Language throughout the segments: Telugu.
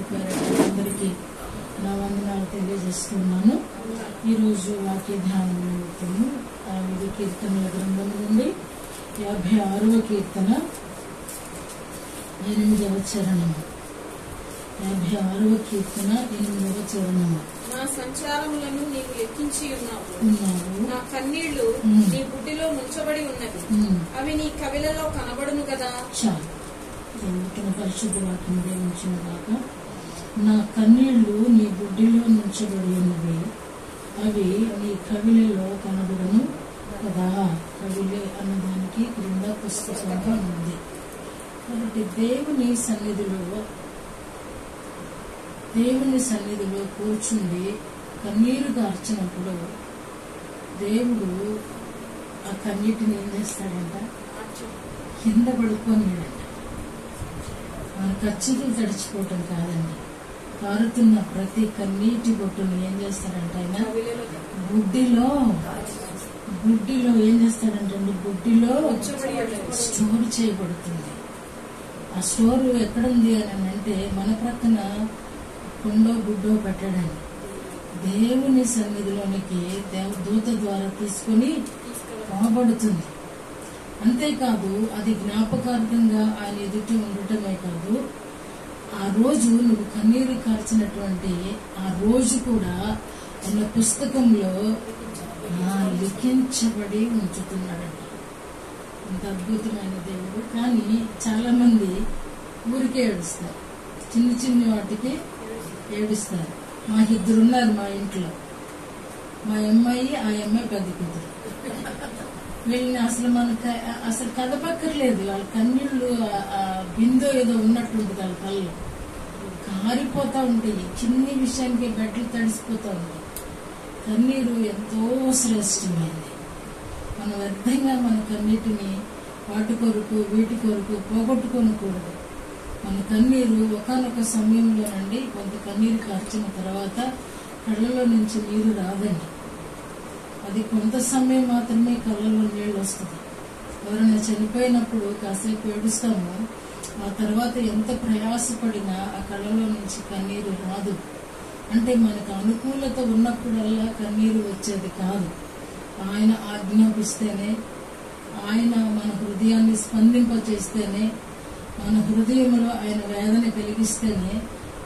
అందరికీ నా వందనాలు తెలియజేస్తున్నాను. ఈరోజు వాక్య ధ్యానం నిమిత్తము ఇది కీర్తనల గ్రంథం నుండి 56వ కీర్తన 8వ చరణము. 56వ కీర్తన 8వ చరణము. నా సంచారములను నీవు లెక్కించి ఉన్నావు, నా కన్నీళ్లు నీ బుడ్డిలో ముంచబడి ఉన్నవి, అవి నీ కవిలలో కనబడును కదా. చాలు, తన పరిశుద్ధ వాక్యం దేవించిన దాకా. నా కన్నీళ్లు నీ బుడ్డిలో నుంచబడి ఉన్నవి, అవి నీ కవిలలో కనబడును కదా. కవిలే అన్నదానికి క్రింద పుస్తకంగా ఉంది. కాబట్టి దేవుని సన్నిధిలో కూర్చుండి కన్నీరు గార్చినప్పుడు దేవుడు ఆ కన్నీటిని ఏం చేస్తాడంట? కింద పడుకోనిడంట. మన ఖర్చులు తడిచిపోవటం కాదండి, కారుతున్న ప్రతి కన్నీటి బొట్టును ఏం చేస్తాడంట ఆయన బుడ్డిలో ఏం చేస్తాడంటే బుడ్డిలో స్టోర్ చేయబడుతుంది. ఆ స్టోర్ ఎక్కడుంది అని అంటే మన ప్రక్కన కుండో గుడ్డో పెట్టడండి. దేవుని సన్నిధిలోనికి దూత ద్వారా తీసుకుని పోబడుతుంది. అంతేకాదు, అది జ్ఞాపకార్థంగా ఆయన ఎదుట ఉండటమే కాదు, ఆ రోజు నువ్వు కన్నీరు కార్చినటువంటి ఆ రోజు కూడా ఆయన పుస్తకంలో లిఖించబడి ఉంచుతున్నాడంట. అంత అద్భుతమైన దేవుడు. కానీ చాలా మంది ఊరికే ఏడుస్తారు, చిన్న చిన్న వాటికి ఏడుస్తారు. మాకు 2 ఉన్నారు మా ఇంట్లో, మా అమ్మాయి ఆ అమ్మాయి పెద్ద కూతురు. వీళ్ళని అసలు కదపక్కర్లేదు. వాళ్ళ కన్నీళ్లు బిందో ఏదో ఉన్నట్టుంటుంది, వాళ్ళ కళ్ళు కారిపోతా ఉంటాయి. చిన్ని విషయానికి బట్టలు తడిసిపోతా ఉంటాయి. కన్నీరు ఎంతో శ్రేష్టమైంది. మనం వ్యర్థంగా మన కన్నీటిని వాటి కొరకు వీటి కొరకు పోగొట్టుకోనకూడదు. మన కన్నీరు ఒకానొక సమయంలోనండి కొంత కన్నీరు కార్చిన తర్వాత కళ్ళలో నుంచి నీరు రాదండి. అది కొంత సమయం మాత్రమే కళ్ళలో నీళ్ళు వస్తుంది. ఎవరైనా చనిపోయినప్పుడు కాసేపు ఏడుస్తాము, ఆ తర్వాత ఎంత ప్రయాసపడినా ఆ కళ్ళలో నుంచి కన్నీరు రాదు. అంటే మనకు అనుకూలత ఉన్నప్పుడల్లా కన్నీరు వచ్చేది కాదు. ఆయన ఆజ్ఞాపిస్తేనే, ఆయన మన హృదయాన్ని స్పందింపచేస్తేనే, మన హృదయంలో ఆయన వేదన కలిగిస్తేనే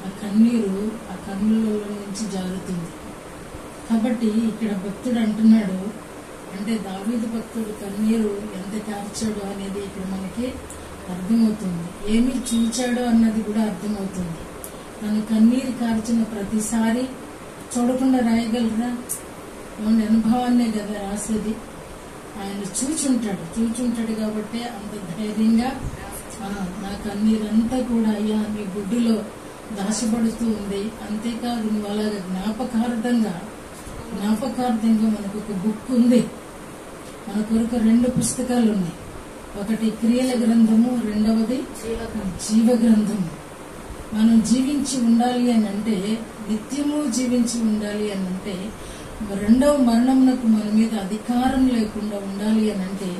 ఆ కన్నీరు ఆ కన్నులలో నుంచి జారుతుంది. కాబట్టి ఇక్కడ భక్తుడు అంటున్నాడు, అంటే దావీదు భక్తుడు కన్నీరు ఎంత కార్చాడో అనేది ఇక్కడ మనకి అర్థమవుతుంది. ఏమి చూచాడో అన్నది కూడా అర్థమవుతుంది. తను కన్నీరు కార్చిన ప్రతిసారి చూడకుండా రాయగలరా? మన అనుభవాన్నే కదా రాసేది. ఆయన చూచుంటాడు కాబట్టి అంత ధైర్యంగా నా కన్నీరంతా కూడా అయ్యా నీ బుడ్డిలో దాచబడుతూ ఉంది. అంతేకాదు, నువ్వు అలాగే జ్ఞాపకార్థంగా మనకు ఒక బుక్ ఉంది. మన కొరకు 2 పుస్తకాలు ఉన్నాయి. ఒకటి క్రియల గ్రంథము, రెండవది జీవ గ్రంథము. మనం జీవించి ఉండాలి అని అంటే, నిత్యము జీవించి ఉండాలి అని అంటే, 2వ మరణమునకు మన మీద అధికారం లేకుండా ఉండాలి అని అంటే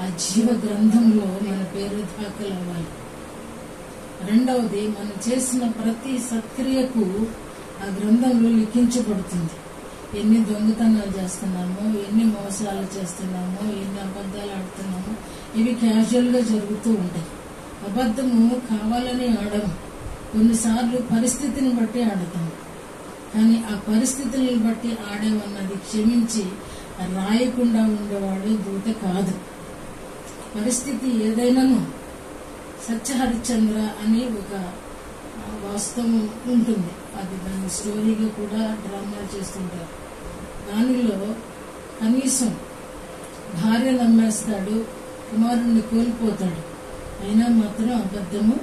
ఆ జీవ గ్రంథంలో మన పేరు దాఖలు అవ్వాలి. రెండవది, మనం చేసిన ప్రతి సత్క్రియకు ఆ గ్రంథంలో లిఖించబడుతుంది. ఎన్ని దొంగతనాలు చేస్తున్నామో, ఎన్ని మోసాలు చేస్తున్నామో, ఎన్ని అబద్ధాలు ఆడుతున్నామో, ఇవి క్యాజువల్ గా జరుగుతూ ఉంటాయి. అబద్ధము కావాలని ఆడము, కొన్నిసార్లు పరిస్థితిని బట్టి ఆడతాము. కానీ ఆ పరిస్థితులను బట్టి ఆడేమన్నది క్షమించి రాయకుండా ఉండేవాడు దూత కాదు. పరిస్థితి ఏదైనాను, సత్య హరిశ్చంద్ర అని ఒక వాస్తవం ఉంటుంది. అది దాని స్టోరీగా కూడా డ్రామా చేస్తుంటారు. దానిలో కనీసం భార్య నమ్మేస్తాడు, కుమారుణ్ణి కోల్పోతాడు, అయినా మాత్రం అబద్ధము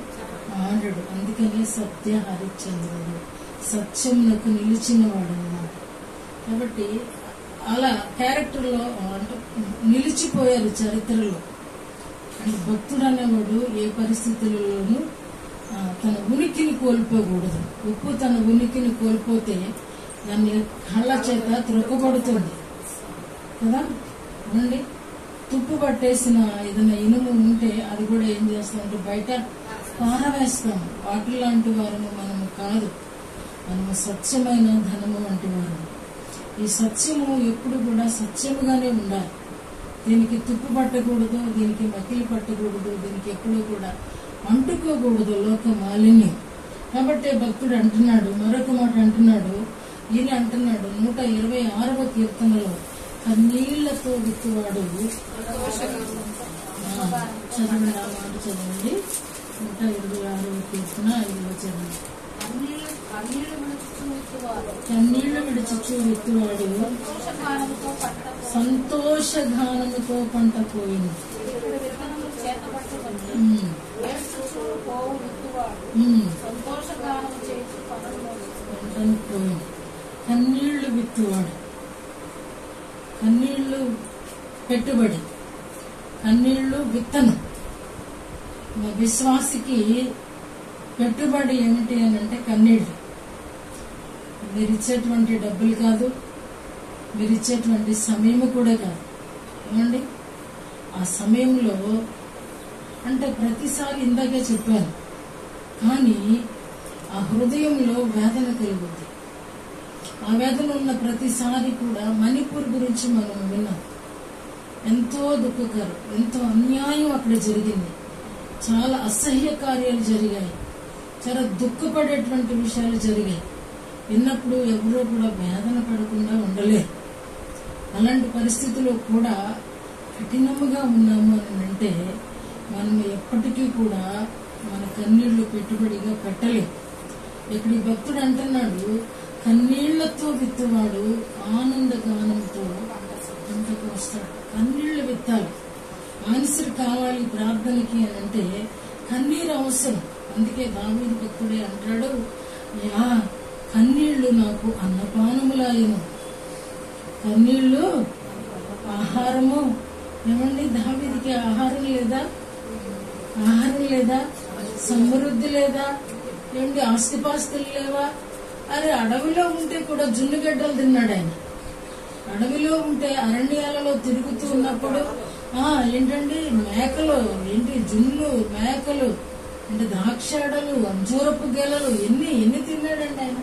ఆడడు. అందుకనే సత్య హరిశ్చంద్రుడు, సత్యమునకు నిలిచిన వాడు అన్నమాట. కాబట్టి అలా క్యారెక్టర్లో అంటే నిలిచిపోయారు చరిత్రలో. అంటే భక్తుడు అనేవాడు ఏ పరిస్థితులలోనూ తన ఉనికిని కోల్పోకూడదు. ఉప్పు తన ఉనికిని కోల్పోతే దాన్ని కళ్ళ చేత త్రొక్కబడుతుంది కదా. అవునండి, తుప్పు పట్టేసిన ఏదైనా ఇనుము ఉంటే అది కూడా ఏం చేస్తామంటే బయట పారవేస్తాం. వాటి లాంటి వారిని మనము కాదు. మనము సత్యమైన ధనము వంటి వారు. ఈ సత్యము ఎప్పుడు కూడా సత్యముగానే ఉండాలి. దీనికి తుప్పు పట్టకూడదు, దీనికి మకిలి పట్టకూడదు, దీనికి ఎప్పుడూ కూడా అంటుకోకూడదు లోక మాలిన్యం. కాబట్టి భక్తుడు అంటున్నాడు, మరొక మాట అంటున్నాడు, ఈయన అంటున్నాడు 126వ కీర్తనలో, కన్నీళ్లతో విత్తువాడు. చదవండి, ఆ మాట చదవండి. 126వ కీర్తన 5వ చదవండి. కన్నీళ్లు విడిచుచు విత్తువాడు సంతోషగానముతో పంట పోయింది. కన్నీళ్లు విత్తువాడు, కన్నీళ్లు పెట్టుబడి, కన్నీళ్లు విత్తనం. విశ్వాసికి పెట్టుబడి ఏమిటి అని అంటే కన్నీళ్లు. మీరు ఇచ్చేటువంటి డబ్బులు కాదు, మీరు ఇచ్చేటువంటి సమయం కూడా కాదు. ఏమండి, ఆ సమయంలో అంటే ప్రతిసారి ఇందాకే చెప్పాను, కానీ ఆ హృదయంలో వేదన కలుగుద్ది. ఆ వేదన ఉన్న ప్రతిసారి కూడా మణిపూర్ గురించి మనం విన్నాం. ఎంతో దుఃఖకరం, ఎంతో అన్యాయం అక్కడ జరిగింది. చాలా అసహ్య కార్యాలు జరిగాయి, చాలా దుఃఖపడేటువంటి విషయాలు జరిగాయి. విన్నప్పుడు ఎవరో కూడా వేదన పడకుండా ఉండలేరు. అలాంటి పరిస్థితుల్లో కూడా కఠినముగా ఉన్నాము అని అంటే మనం ఎప్పటికీ కూడా మన కన్నీళ్లు పెట్టుబడిగా పెట్టలేము. ఇక్కడ ఈ భక్తుడు అంటున్నాడు, కన్నీళ్లతో విత్తువాడు ఆనందగానంతో పంటకు వస్తాడు. కన్నీళ్లు విత్తాలి, ఆన్సర్ కావాలి ప్రార్థనకి అని అంటే కన్నీరు అవసరం. అందుకే దావీదు భక్తుడే అంటాడు, యా కన్నీళ్లు నాకు అన్నపానములాయను. కన్నీళ్లు ఆహారము. ఏమండి, దావీదుకి ఆహారం లేదా? ఆహారం లేదా? సమృద్ధి లేదా? ఏమిటి, ఆస్తిపాస్తులు లేవా? అరే, అడవిలో ఉంటే కూడా జున్నుగడ్డలు తిన్నాడు ఆయన. అడవిలో ఉంటే అరణ్యాలలో తిరుగుతూ ఉన్నప్పుడు ఏంటండి మేకలు, ఏంటి జున్ను మేకలు, అంటే ద్రాక్షాడలు, అంజూరపు గెలలు, ఎన్ని తిన్నాడండి ఆయన.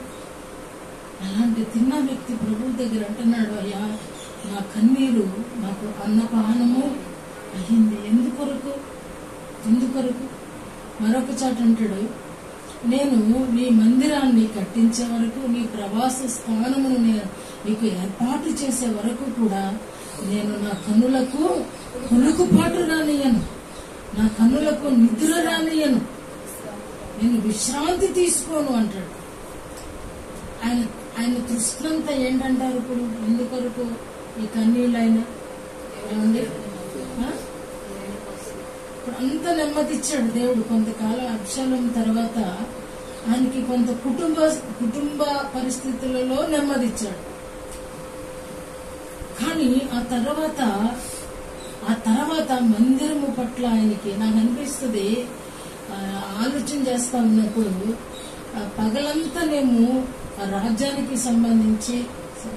అలాంటి తిన్న వ్యక్తి ప్రభు దగ్గర అంటున్నాడు, అయ్యా నా కన్నీరు నాకు అన్నపానము అయ్యింది. ఎందుకొరకు? మరొక చాట అంటాడు, నేను నీ మందిరాన్ని కట్టించే వరకు, నీ ప్రవాస స్థానమును నేను నీకు ఏర్పాటు చేసే వరకు కూడా నేను నా కన్నులకు కొనుకుపాటు రానియను, నా కన్నులకు నిద్ర రానియను, నేను విశ్రాంతి తీసుకోను అంటాడు. ఆయన తృష్ణంతా ఏంటంటారు ఇప్పుడు? ఎందుకొరకు ఈ కన్నీళ్ళు? ఆయన ఏమండి, ఇప్పుడు అంత నెమ్మది ఇచ్చాడు దేవుడు. కొంతకాలం అబ్షాలోము తర్వాత ఆయనకి కొంత కుటుంబ పరిస్థితులలో నెమ్మది ఇచ్చాడు. కానీ ఆ తర్వాత మందిరము పట్ల ఆయనకి నాకు అనిపిస్తుంది, ఆలోచన చేస్తా ఉన్నప్పుడు పగలంతానేమో రాజ్యానికి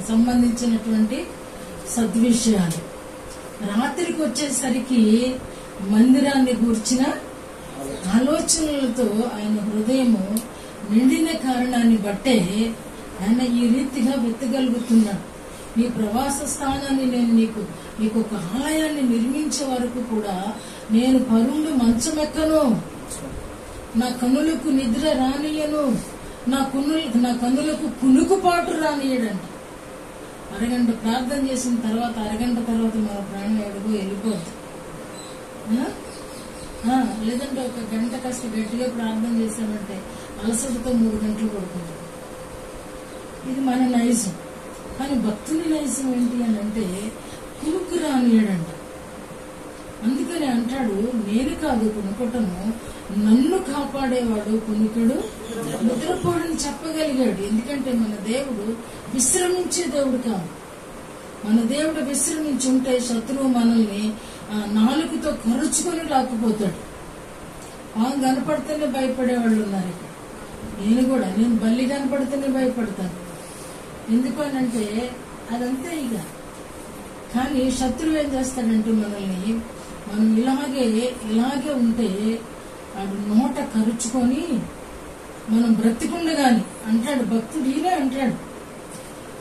సంబంధించినటువంటి సద్విషయాలు, రాత్రికి వచ్చేసరికి మందిరాన్ని గూర్చిన ఆలోచనలతో ఆయన హృదయము నిండిన కారణాన్ని బట్టే ఆయన ఈ రీతిగా వెతగలుగుతున్నాడు. నీ ప్రవాస స్థానాన్ని నేను నీకు ఒక ఆలయాన్ని నిర్మించే వరకు కూడా నేను పరుండు మంచమెక్కను, నా కన్నులకు నిద్ర రానియను, నా కన్నులకు కునుకుపాటు రానియడంట. అరగంట ప్రార్థన చేసిన తర్వాత, అరగంట తర్వాత మన ప్రాణం ఎడుగు వెళ్ళిపోద్ది. లేదంటే ఒక గంట కాస్త గట్టిగా ప్రార్థన చేశామంటే అలసటతో 3 గంటలు పడుకుంటాం. ఇది మన నైజం. కానీ భక్తుని నైజం ఏంటి అని అంటే కునుకు రానియడంట. అందుకని అంటాడు, నేను కాదు కొనుక్కోటము, నన్ను కాపాడేవాడు కొనుకడు నిద్రపోడని చెప్పగలిగాడు. ఎందుకంటే మన దేవుడు విశ్రమించే దేవుడు కాదు. మన దేవుడు విశ్రమించి ఉంటే శత్రువు మనల్ని నాలుగుతో కరుచుకొని లాక్కుపోతాడు. కనపడితేనే భయపడేవాళ్ళు ఉన్నారు ఇక్కడ. నేను బల్లి కనపడితేనే భయపడతాను. ఎందుకనంటే అదంతే ఇక. కానీ శత్రువు ఏం చేస్తాడంటే మనం ఇలాగే ఉంటే వాడు నోట కరుచుకొని మనం బ్రతికుండగాని అంటాడు భక్తుడు, ఈయనే అంటాడు,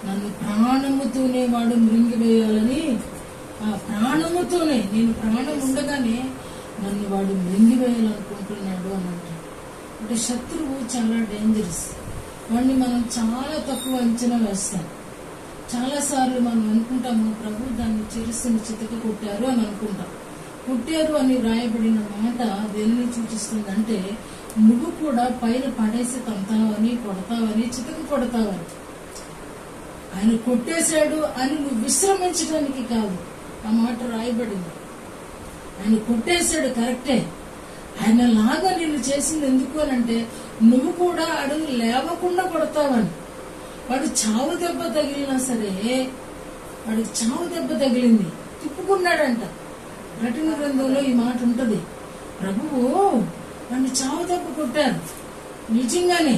నన్ను ప్రాణముతోనే వాడు మృంగివేయాలని, ఆ ప్రాణముతోనే, నేను ప్రాణం ఉండగానే నన్ను వాడు మృంగివేయాలనుకుంటున్నాడు అని అంటాడు. అంటే శత్రువు చాలా డేంజరస్. వాడిని మనం చాలా తక్కువ అంచనా వేస్తాం. చాలా సార్లు మనం అనుకుంటాము ప్రభు దాన్ని చిరుసుని చితక కొట్టారు అని అనుకుంటాం. కొట్టారు అని రాయబడిన మాట దేనిని సూచిస్తుందంటే నువ్వు కూడా పైన పడేసి తంతావని, కొడతావని, చితక కొడతావని. ఆయన కొట్టేశాడు అని నువ్వు విశ్రమించడానికి కాదు ఆ మాట రాయబడింది. ఆయన కొట్టేశాడు కరెక్టే, ఆయన లాగా నిన్ను చేసింది ఎందుకు అని అంటే నువ్వు కూడా అడుగు లేవకుండా కొడతావని. వాడు చావు దెబ్బ తగిలినా సరే, వాడికి చావు దెబ్బ తగిలింది, తిప్పుకున్నాడంట. ప్రకటన గ్రంథంలో ఈ మాట ఉంటది, ప్రభువు వాడిని చావు దెబ్బ కొట్టారు. నిజంగానే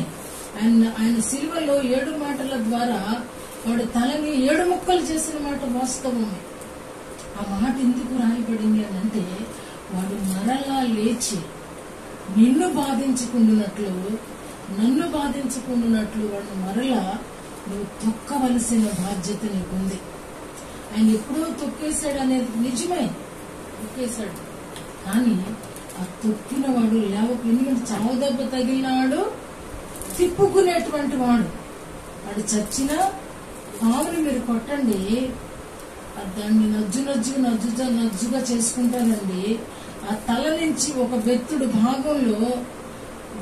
ఆయన సిలువలో 7 మాటల ద్వారా వాడు తలని 7 ముక్కలు చేసిన మాట వాస్తవమే. ఆ మాట ఎందుకు రాయబడింది అని అంటే వాడు మరలా లేచి నిన్ను బాధించుకుంటున్నట్లు, నన్ను బాధించుకుంటున్నట్లు వాడు మరలా నువ్వు తొక్కవలసిన బాధ్యత నీకుంది. ఆయన ఎప్పుడో తొక్కేశాడు అనేది నిజమే, తొక్కేశాడు. కానీ ఆ తొక్కిన వాడు లేవకు, ఎందుకంటే చావు దెబ్బ తగిలినాడు తిప్పుకునేటువంటి వాడు. వాడు చచ్చిన పాముని మీరు కొట్టండి, దాన్ని నజ్జుగా చేసుకుంటానండి. ఆ తల నుంచి ఒక బెత్తుడు భాగంలో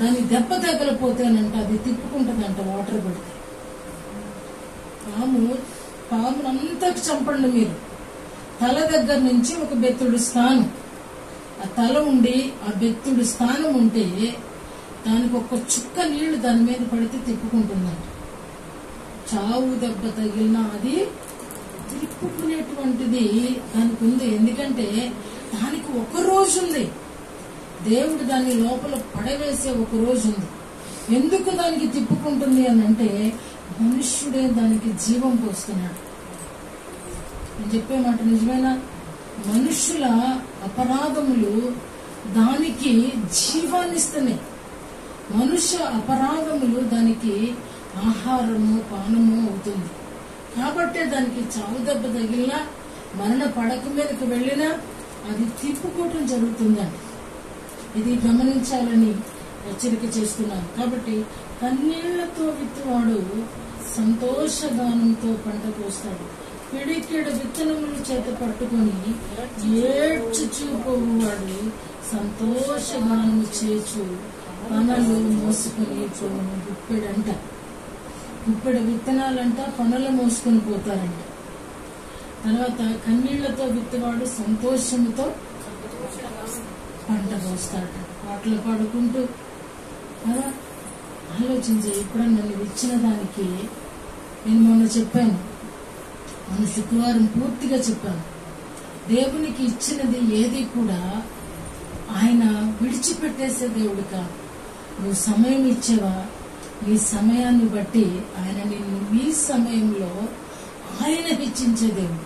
దాని దెబ్బ తగలపోతేనంట అది తిప్పుకుంటుందంట వాటర్ పడితే. పామునంతా చంపండి మీరు, తల దగ్గర నుంచి ఒక బెత్తుడు స్థానం, ఆ తల ఉండి ఆ బెత్తుడు స్థానం ఉంటే దానికి ఒక చుక్క నీళ్లు దాని మీద పడితే తిప్పుకుంటుందంట. చావు దెబ్బ తగిలినా అది తిప్పుకునేటువంటిది దానికి ఉంది. ఎందుకంటే దానికి ఒక రోజు ఉంది, దేవుడు దాన్ని లోపల పడవేసే ఒక రోజు ఉంది. ఎందుకు దానికి తిప్పుకుంటుంది అని అంటే మనుష్యుడే దానికి జీవం పోస్తున్నాడు. నేను చెప్పే మాట నిజమేనా? మనుష్యుల అపరాధములు దానికి జీవాన్ని ఇస్తున్నాయి. మనుష్య అపరాధములు దానికి ఆహారము పానము అవుతుంది. కాబట్టే దానికి చావు దెబ్బ తగిలినా, మరణ పడక మీదకి వెళ్ళినా అది తిప్పుకోవటం జరుగుతుందండి. ఇది గమనించాలని హెచ్చరిక చేస్తున్నాను. కాబట్టి కన్నీళ్లతో విత్తువాడు సంతోషగానంతో పంట కోస్తాడు. పిడికెడు విత్తనములు చేత పట్టుకొని ఏడ్చుచూపోవాడు సంతోషగానము చేచు పనులు మోసుకొని పోను. గుప్పెడంట, గుప్పెడు విత్తనాలంట పనులు మోసుకొని పోతారంట. తర్వాత కన్నీళ్లతో విత్తువాడు సంతోషంతో పంట కోస్తాడు. పాటలు పాడుకుంటూ కదా ఆలోచించే. ఎప్పుడన్నా నువ్వు ఇచ్చిన దానికి, నేను మొన్న చెప్పాను, మొన్న శుక్రవారం పూర్తిగా చెప్పాను, దేవునికి ఇచ్చినది ఏది కూడా ఆయన విడిచిపెట్టేసే దేవుడు కాదు. నువ్వు సమయం ఇచ్చేవా, నీ సమయాన్ని బట్టి ఆయన నిన్ను నీ సమయంలో ఆయన హెచ్చించే దేవుడు.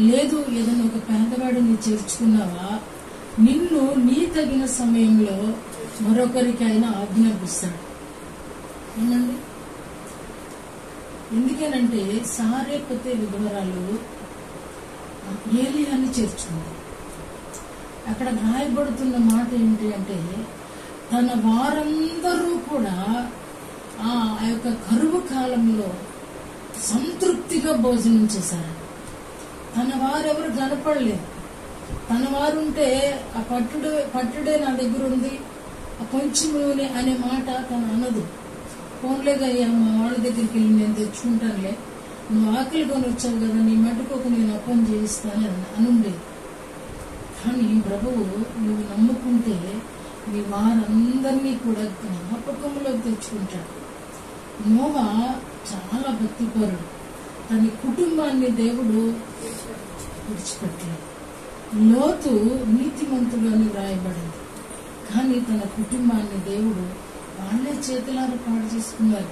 లేదు ఏదైనా ఒక పేదవాడిని చేర్చుకున్నావా, నిన్ను నీ తగిన సమయంలో మరొకరికి ఆయన ఆజ్ఞాపిస్తాడు. అవునండి. ఎందుకనంటే సారేపతే విధవరాలు ఏలియాని చేర్చుకుంది. అక్కడ రాయబడుతున్న మాట ఏంటి అంటే తన వారందరూ కూడా ఆ యొక్క కరువు కాలంలో సంతృప్తిగా భోజనం చేశారు. తన వారెవరు కనపడలేదు. తన వారుంటే ఆ పట్టుడే నా దగ్గర ఉంది, ఆ కొంచెం నూనె అనే మాట తను అనదు. ఫోన్లేగా అయ్యా మా వాళ్ళ దగ్గరికి వెళ్ళి నేను తెచ్చుకుంటానులే, నువ్వు ఆకలి కొని వచ్చావు కదా, నీ మట్టుకోక నేను అప్పని చేయిస్తాను అనుండేది. కానీ ప్రభువు నువ్వు నమ్ముకుంటే నీ వారందరినీ కూడా జ్ఞాపకంలోకి తెచ్చుకుంటాడు. నోవా చాలా భక్తిపరుడు. తన కుటుంబాన్ని దేవుడు విడిచిపెట్టలేదు. లోతు నీతిమంతుడు అని వ్రాయబడింది. కానీ తన కుటుంబాన్ని దేవుడు వాళ్ళే చేతులారా పాడు చేసుకున్నారు.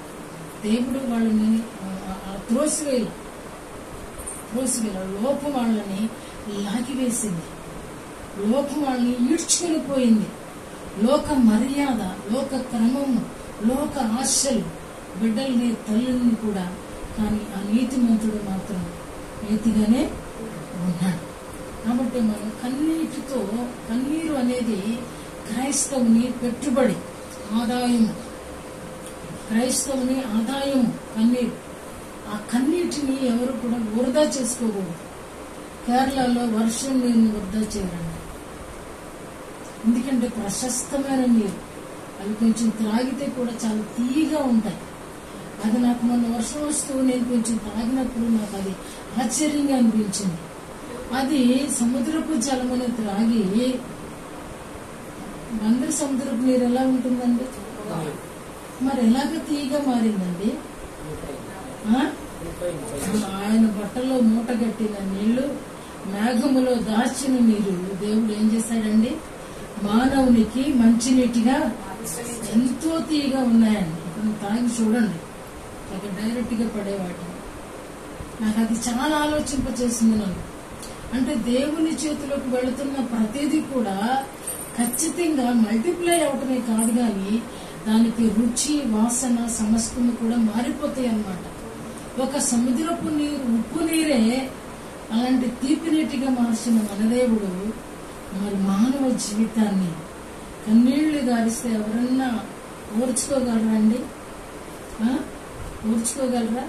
దేవుడు వాళ్ళని త్రోసివేల లోపం వాళ్ళని లాగివేసింది. లోకం వాళ్ళని ఈడ్చుకొని పోయింది. లోక మర్యాద, లోక క్రమము, లోక ఆశలు బిడ్డల్ని తల్లిని కూడా, కానీ ఆ నీతిమంతుడు మాత్రం నీతిగానే ఉన్నాడు. కాబట్టి మనం కన్నీరు అనేది క్రైస్తవుని పెట్టుబడి, ఆదాయము, క్రైస్తవుని ఆదాయము కన్నీరు. ఆ కన్నీటిని ఎవరు కూడా వృధా చేసుకోకూడదు. కేరళలో వర్షం నీరుని వృధా చేయాలండి. ఎందుకంటే ప్రశస్తమైన నీరు, అవి కొంచెం త్రాగితే కూడా చాలా తీయగా ఉంటాయి. అది నాకు మొన్న వర్షం వస్తూ నేను కొంచెం తాగినప్పుడు నాకు అది ఆశ్చర్యంగా అనిపించింది. అది సముద్రపు జలమని త్రాగి, అందరి సముద్రపు నీరు ఎలా ఉంటుందండి? మరి ఎలాగ తీయగా మారిందండి? ఆయన బట్టలో మూట కట్టిన నీళ్లు, మేఘములో దాచిన నీరు దేవుడు ఏం చేశాడండి? మానవునికి మంచినీటిగా ఎంతో తీయగా ఉన్నాయండి. ఇప్పుడు తాగి చూడండి, అక్కడ డైరెక్ట్ గా పడేవాటిని. నాకు అది చాలా ఆలోచింపచేసింది నన్ను. అంటే దేవుని చేతిలోకి వెళుతున్న ప్రతిదీ కూడా ఖచ్చితంగా మల్టిప్లై అవటమే కాదు, కానీ దానికి రుచి, వాసన, సమస్తము కూడా మారిపోతాయి అన్నమాట. ఒక సముద్రపు నీరు, ఉప్పు నీరే అలాంటి తీపి నీటిగా మార్చిన మన దేవుడు మరి మానవ జీవితాన్ని కన్నీళ్లు గారిస్తే ఎవరన్నా ఓర్చుకోగలరా అండి? ఓర్చుకోగలరా?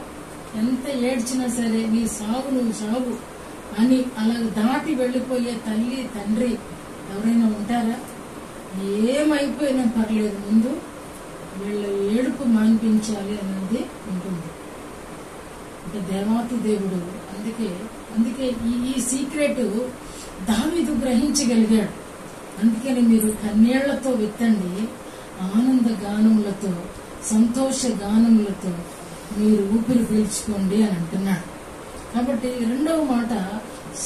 ఎంత ఏడ్చినా సరే నీ సాగు నువ్వు సాగు అని అలా దాటి వెళ్లిపోయే తల్లి, తండ్రి ఎవరైనా ఉంటారా? ఏమైపోయినా పర్లేదు, ముందు వీళ్ళ ఏడుపు మాన్పించాలి అనేది ఉంటుంది. అంటే దేవాతి దేవుడు. అందుకే ఈ సీక్రెట్ దావీదు గ్రహించగలిగాడు. అందుకని మీరు కన్నీళ్లతో విత్తండి, ఆనంద గానములతో, సంతోష గానములతో మీరు ఊపిరి పీల్చుకోండి అని అంటున్నాడు. కాబట్టి రెండవ మాట,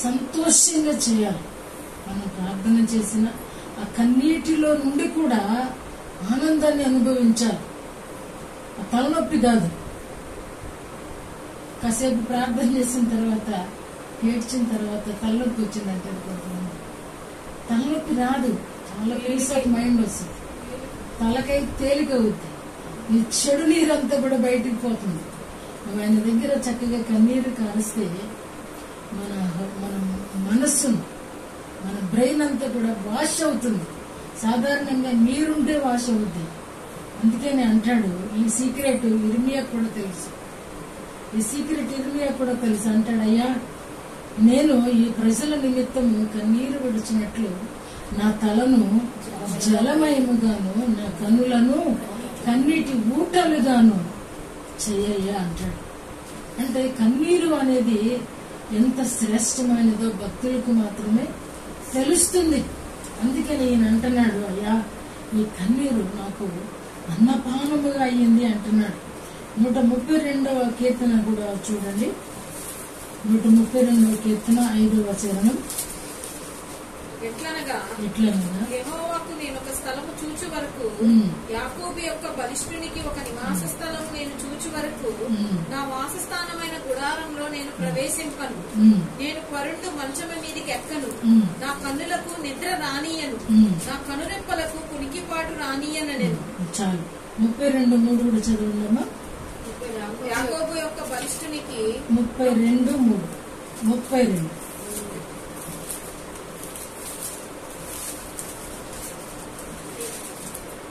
సంతోషంగా చేయాలి. మనం ప్రార్థన చేసిన ఆ కన్నీటిలో నుండి కూడా ఆనందాన్ని అనుభవించాలి. ఆ తలనొప్పి కాదు. కాసేపు ప్రార్థన చేసిన తర్వాత, ఏడ్చిన తర్వాత తలనొప్పి వచ్చిందంటే కొంతమంది తలనొప్పి రాదు, చాలా పీస్ ఆఫ్ మైండ్ వస్తుంది, తలకై తేలిక అవుద్ది, ఈ చెడు నీరంతా కూడా బయటికి పోతుంది. నువ్వు ఆయన దగ్గర చక్కగా కన్నీరు కారిస్తే మన మనస్సును, మన బ్రెయిన్ అంతా కూడా వాష్ అవుతుంది. సాధారణంగా నీరుంటే వాష్ అవుద్ది. అందుకని అంటాడు, ఈ సీక్రెట్ ఇర్మియా కూడా తెలుసు. ఈ సీక్రెట్ ఇర్మియా కూడా తెలుసు. అంటాడు, అయ్యా నేను ఈ ప్రజల నిమిత్తము కన్నీరు విడిచినట్లు నా తలను జలమయముగాను, నా కన్నులను కన్నీటి ఊటలుగాను చెయ్యయ్యా అంటాడు. అంటే కన్నీరు అనేది ఎంత శ్రేష్టమైనదో భక్తులకు మాత్రమే తెలుస్తుంది. అందుకని ఈయన అంటున్నాడు, అయ్యా ఈ కన్నీరు నాకు అన్నపానముగా అయ్యింది అంటున్నాడు. 132వ కీర్తన కూడా చూడండి. 132వ కీర్తన 5వ చరణం. ఎట్లనగా యెహోవాకు నేను ఒక స్థలము చూచు వరకు, యాకోబు యొక్క బలిష్ఠునికి ఒక నివాస స్థలము నేను చూచు వరకు, నా వాసస్థానమైన గుడారంలో నేను ప్రవేశింపను. నేను పరుండు మంచము మీదికి ఎక్కను. నా కన్నులకు నిద్ర రానియను, నా కనురెప్పలకు కునికిపాటు రానియను. నేను చాలు 32:3 కూడా చదవండమ్మా. యాకోబు యొక్క బలిష్ఠునికి 32:3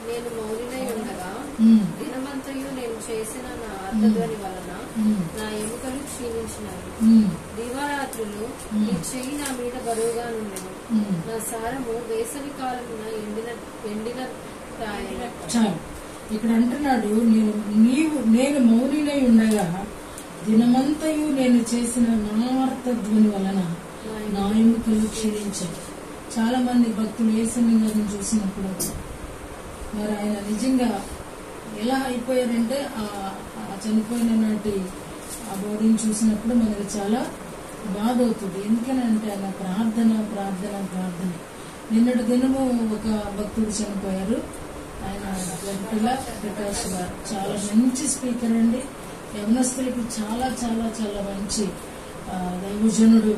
నేను మౌనినై ఉండగా దినమంతయు నేను చేసిన నా అర్థధ్వని వలన నా ఎముకలు క్షీణించినవి. దివారాత్రులు నీ చెయ్యి నా మీద బరువుగా నుండెను. నా సారము వేసవి కాలమున ఎండిన చాలు. ఇక్కడ అంటున్నాడు, నేను మౌనినై ఉండగా దినమంతయు నేను చేసిన నా అర్థధ్వని వలన నా ఎముకలు క్షీణించాయి. చాలా మంది భక్తులు యేసయ్య గారిని చూసినప్పుడు మరి ఆయన నిజంగా ఎలా అయిపోయారంటే ఆ చనిపోయిన నాటి ఆ బాడీని చూసినప్పుడు మనకి చాలా బాధ అవుతుంది. ఎందుకనంటే ఆయన ప్రార్థన. నిన్నటి దినము ఒక భక్తుడు చనిపోయారు, ఆయన గంటల ప్రకాష్ గారు. చాలా మంచి స్పీకర్ అండి, యవనస్తులకు చాలా చాలా చాలా మంచి దైవజనుడు.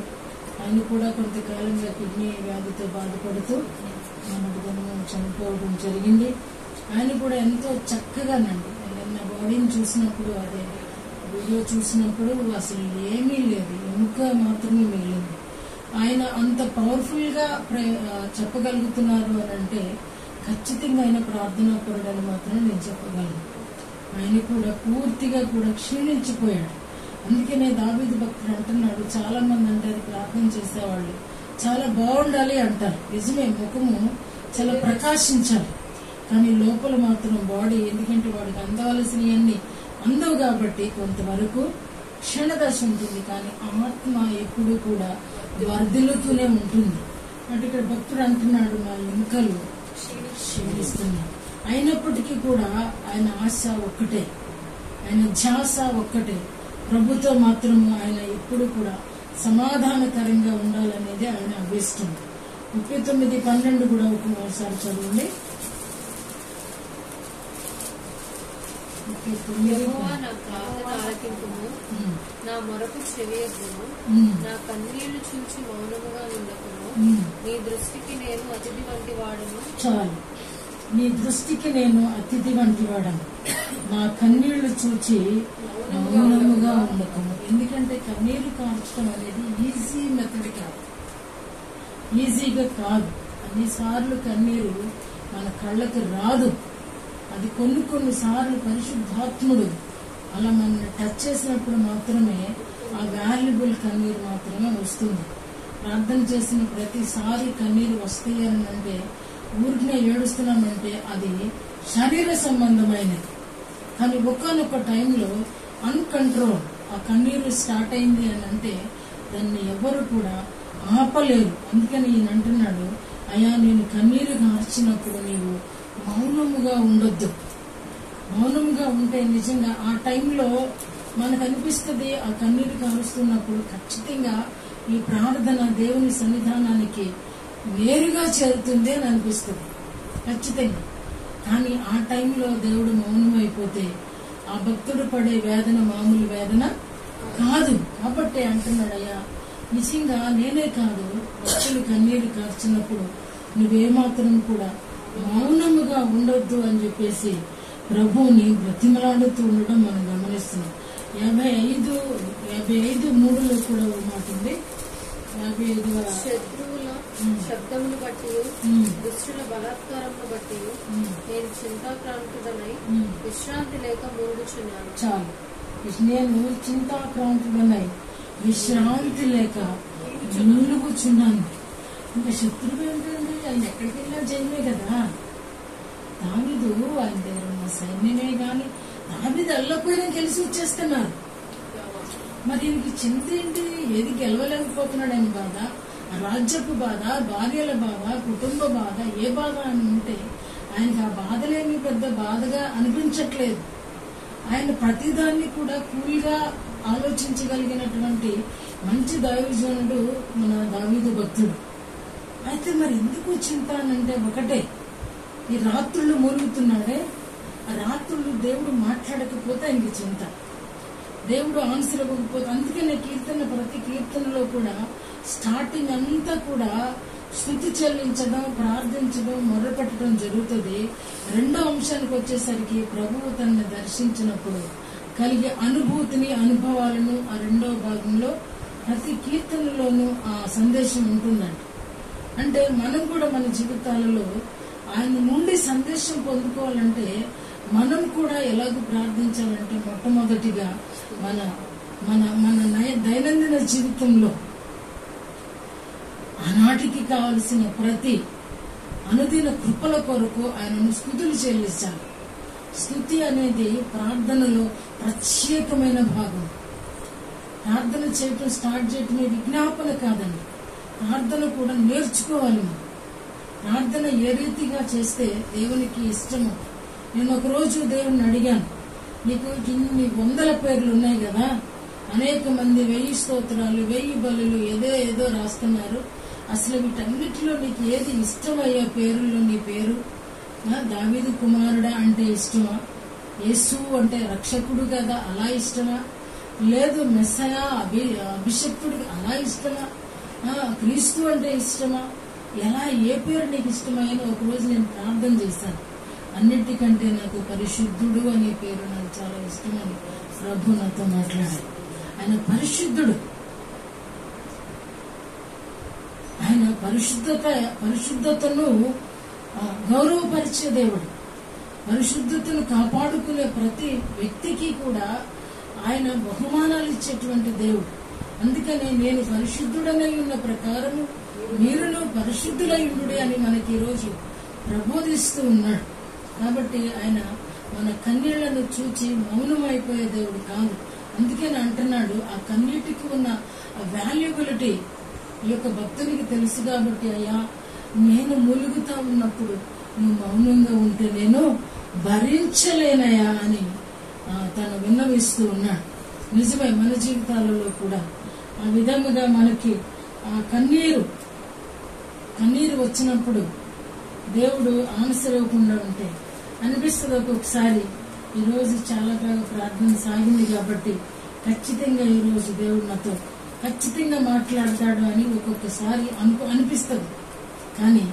ఆయన కూడా కొంతకాలంగా కిడ్నీ వ్యాధితో బాధపడుతూ నిన్నటి దినము చనిపోవడం జరిగింది. ఆయన కూడా ఎంతో చక్కగానండి. నిన్న బాడీని చూసినప్పుడు, అదే వీడియో చూసినప్పుడు అసలు ఏమీ లేదు, ఎముక మాత్రమే మిగిలింది. ఆయన అంత పవర్ఫుల్ గా చెప్పగలుగుతున్నారు అని అంటే ఖచ్చితంగా ఆయన ప్రార్థనా పరుడని మాత్రం నేను చెప్పగలను. ఆయన కూడా పూర్తిగా కూడా క్షీణించిపోయాడు. అందుకనే దావీదు భక్తుడు అంటున్నాడు, చాలా మంది అంటారు ప్రార్థన చేసేవాళ్ళు చాలా బాగుండాలి అంటారు. నిజమే, ముఖము చాలా ప్రకాశించాలి, కానీ లోపల మాత్రం బాడీ, ఎందుకంటే వాడికి అందవలసినవన్నీ అందవు కాబట్టి కొంతవరకు క్షీణదశ ఉంటుంది, కానీ ఆత్మ ఎప్పుడు కూడా వర్ధిల్లుతూనే ఉంటుంది. అంటే ఇక్కడ భక్తుడు అంటున్నాడు, నా ఎముకలు క్షీణిస్తున్నాయి. అయినప్పటికీ కూడా ఆయన ఆశ ఒక్కటే, ఆయన ధ్యాస ఒక్కటే, ప్రభుతో మాత్రము ఆయన ఎప్పుడు కూడా సమాధానకరంగా ఉండాలనేది ఆయన అభిష్టం. 39:12 కూడా ఒకసారి చదవండి. యెహోవా నా ప్రార్థన ఆలకింపుము, నా మొరకు చెవియొగ్గుము, నా కన్నీళ్లు చూచి మౌనముగా ఉండకుము. నీ దృష్టికి నేను అతిథి వంటి వాడను. చాలు, నీ దృష్టికి నేను అతిథి వంటి వాడను, నా కన్నీళ్లు చూచి మౌనముగా ఉండకుము. ఎందుకంటే కన్నీళ్లు కార్చడం అనేది ఈజీ మెథడ్ కాదు, ఈజీగా కాదు. అన్నిసార్లు కన్నీరు మన కళ్ళకి రాదు. అది కొన్ని సార్లు పరిశుద్ధాత్ముడు అలా మనల్ని టచ్ చేసినప్పుడు మాత్రమే ఆ వాల్యుబుల్ కన్నీరు మాత్రమే వస్తుంది. ప్రార్థన చేసిన ప్రతిసారి కన్నీరు వస్తాయి అని అంటే, ఊరికనే ఏడుస్తున్నామంటే అది శరీర సంబంధమైనది. కానీ ఒక్కనొక్క టైంలో అన్కంట్రోల్ ఆ కన్నీరు స్టార్ట్ అయింది అని అంటే దాన్ని ఎవరు కూడా ఆపలేరు. అందుకని ఈయన అంటున్నాడు, అయ్యా నేను కన్నీరు కార్చినప్పుడు నీవు మౌనముగా ఉండొద్దు. మౌనంగా ఉంటే నిజంగా ఆ టైంలో మనకు అనిపిస్తుంది, ఆ కన్నీరు కారుస్తున్నప్పుడు ఖచ్చితంగా ఈ ప్రార్థన దేవుని సన్నిధానానికి నేరుగా చేరుతుంది అని అనిపిస్తుంది ఖచ్చితంగా. కానీ ఆ టైంలో దేవుడు మౌనం అయిపోతే ఆ భక్తుడు పడే వేదన మామూలు వేదన కాదు. కాబట్టి అంటున్నాడయ్యా, నిజంగా నేనే కాదు, భక్తులు కన్నీరు కార్చినప్పుడు నువ్వేమాత్రం కూడా మౌనముగా ఉండొద్దు అని చెప్పేసి ప్రభువుని బ్రతిమలాడుతూ ఉండడం మనం గమనిస్తున్నాం. 55:3 కూడా ఒక మాట ఉంది. 55 శత్రువుల శబ్దమును బట్టి, దుష్టుల బలాత్కారమును బట్టి నేను చింతాక్రాంతుడనై విశ్రాంతి లేక మూడుచున్నాను. చాలు, నేను చింతాక్రాంతుడనై విశ్రాంతి లేక మూలుగుచున్నాను. ఇంకా శత్రువు ఏంటంటే ఆయన ఎక్కడికి వెళ్ళినా జయమే కదా. దావీదు ఆయన దగ్గర ఉన్న సైన్యమే గాని దావీదు అల్లపోయినా గెలిచి వచ్చేస్తున్నారు. మరి ఈయనకి చింత ఏంటి? ఏది గెలవలేకపోతున్నాడు అని బాధ, రాజ్యపు బాధ, భార్యల బాధ, కుటుంబ బాధ, ఏ బాధ అని ఉంటే ఆయనకి ఆ బాధలేమి పెద్ద బాధగా అనిపించట్లేదు. ఆయన ప్రతిదాన్ని కూడా కూల్గా ఆలోచించగలిగినటువంటి మంచి దైవజనుడు మన దావీదు భక్తుడు. అయితే మరి ఎందుకు చింత అనంటే ఒకటే, ఈ రాత్రులు మూలుగుతున్నాడే, ఆ రాత్రులు దేవుడు మాట్లాడకపోతే ఆయనకి చింత, దేవుడు ఆన్సర్ ఇవ్వకపోతే. అందుకనే ప్రతి కీర్తనలో కూడా స్టార్టింగ్ అంతా కూడా స్తుతి చెల్లించడం, ప్రార్థించడం, మొర్రపెట్టడం జరుగుతుంది. రెండో అంశానికి వచ్చేసరికి ప్రభువు తనని దర్శించినప్పుడు కలిగే అనుభూతిని, అనుభవాలను ఆ రెండో భాగంలో ప్రతి కీర్తనలోనూ ఆ సందేశం ఉంటుందండి. అంటే మనం కూడా మన జీవితాలలో ఆయన నుండి సందేశం పొందుకోవాలంటే మనం కూడా ఎలాగో ప్రార్థించాలంటే మొట్టమొదటిగా మన మన మన దైనందిన జీవితంలో ఆనాటికి కావలసిన ప్రతి అనుదిన కృపల కొరకు ఆయనను స్తుతులు చెల్లించాలి. స్తుతి అనేది ప్రార్థనలో ప్రత్యేకమైన భాగం. ప్రార్థన చేయటం స్టార్ట్ చేయటమే విజ్ఞాపన కాదండి, ప్రార్థన కూడా నేర్చుకోవాలి. మనం ప్రార్థన ఏ రీతిగా చేస్తే దేవునికి ఇష్టమో. నేను ఒకరోజు దేవుణ్ణి అడిగాను, నీకు ఇన్ని 100 పేర్లు ఉన్నాయి కదా, అనేక మంది 1000 స్తోత్రాలు, 1000 బలులు ఏదో రాస్తున్నారు, అసలు వీటన్నిటిలో నీకు ఏది ఇష్టమయ్యా? పేరుల్లో నీ పేరు దావీదు కుమారుడా అంటే ఇష్టమా? యేసు అంటే రక్షకుడు కదా అలా ఇష్టమా? లేదు మెస్సయా అభిషక్తుడు అలా ఇష్టమా? క్రీస్తు అంటే ఇష్టమా? ఎలా ఏ పేరు నీకు ఇష్టమని ఒకరోజు నేను ప్రార్థన చేశాను. అన్నిటికంటే నాకు పరిశుద్ధుడు అనే పేరు నాకు చాలా ఇష్టమని ప్రభు నాతో మాట్లాడారు. ఆయన పరిశుద్ధుడు, ఆయన పరిశుద్ధతను గౌరవపరిచే దేవుడు. పరిశుద్ధతను కాపాడుకునే ప్రతి వ్యక్తికి కూడా ఆయన బహుమానాలు ఇచ్చేటువంటి దేవుడు. అందుకని నేను పరిశుద్ధుడనై ఉన్న ప్రకారము మీరును పరిశుద్ధులై ఉండు అని మనకి ఈరోజు ప్రబోధిస్తూ ఉన్నాడు. కాబట్టి ఆయన మన కన్నీళ్లను చూచి మౌనమైపోయే దేవుడు కాదు. అందుకని అంటున్నాడు, ఆ కన్నీటికి ఉన్న వాల్యుబిలిటీ ఈ యొక్క భక్తునికి తెలుసు. కాబట్టి అయ్యా, నేను మూలుగుతా ఉన్నప్పుడు నువ్వు మౌనంగా ఉంటే నేను భరించలేనయా అని తను విన్నవిస్తూ ఉన్నాడు. నిజమే, మన జీవితాలలో కూడా ఆ విధముగా మనకి ఆ కన్నీరు వచ్చినప్పుడు దేవుడు ఆన్సర్ ఇవ్వకుండా ఉంటే అనిపిస్తుంది ఒక్కొక్కసారి. ఈరోజు చాలా బాగా ప్రార్థన సాగింది కాబట్టి ఖచ్చితంగా ఈరోజు దేవుడు నాతో ఖచ్చితంగా మాట్లాడతాడు అని ఒక్కొక్కసారి అనిపిస్తుంది. కానీ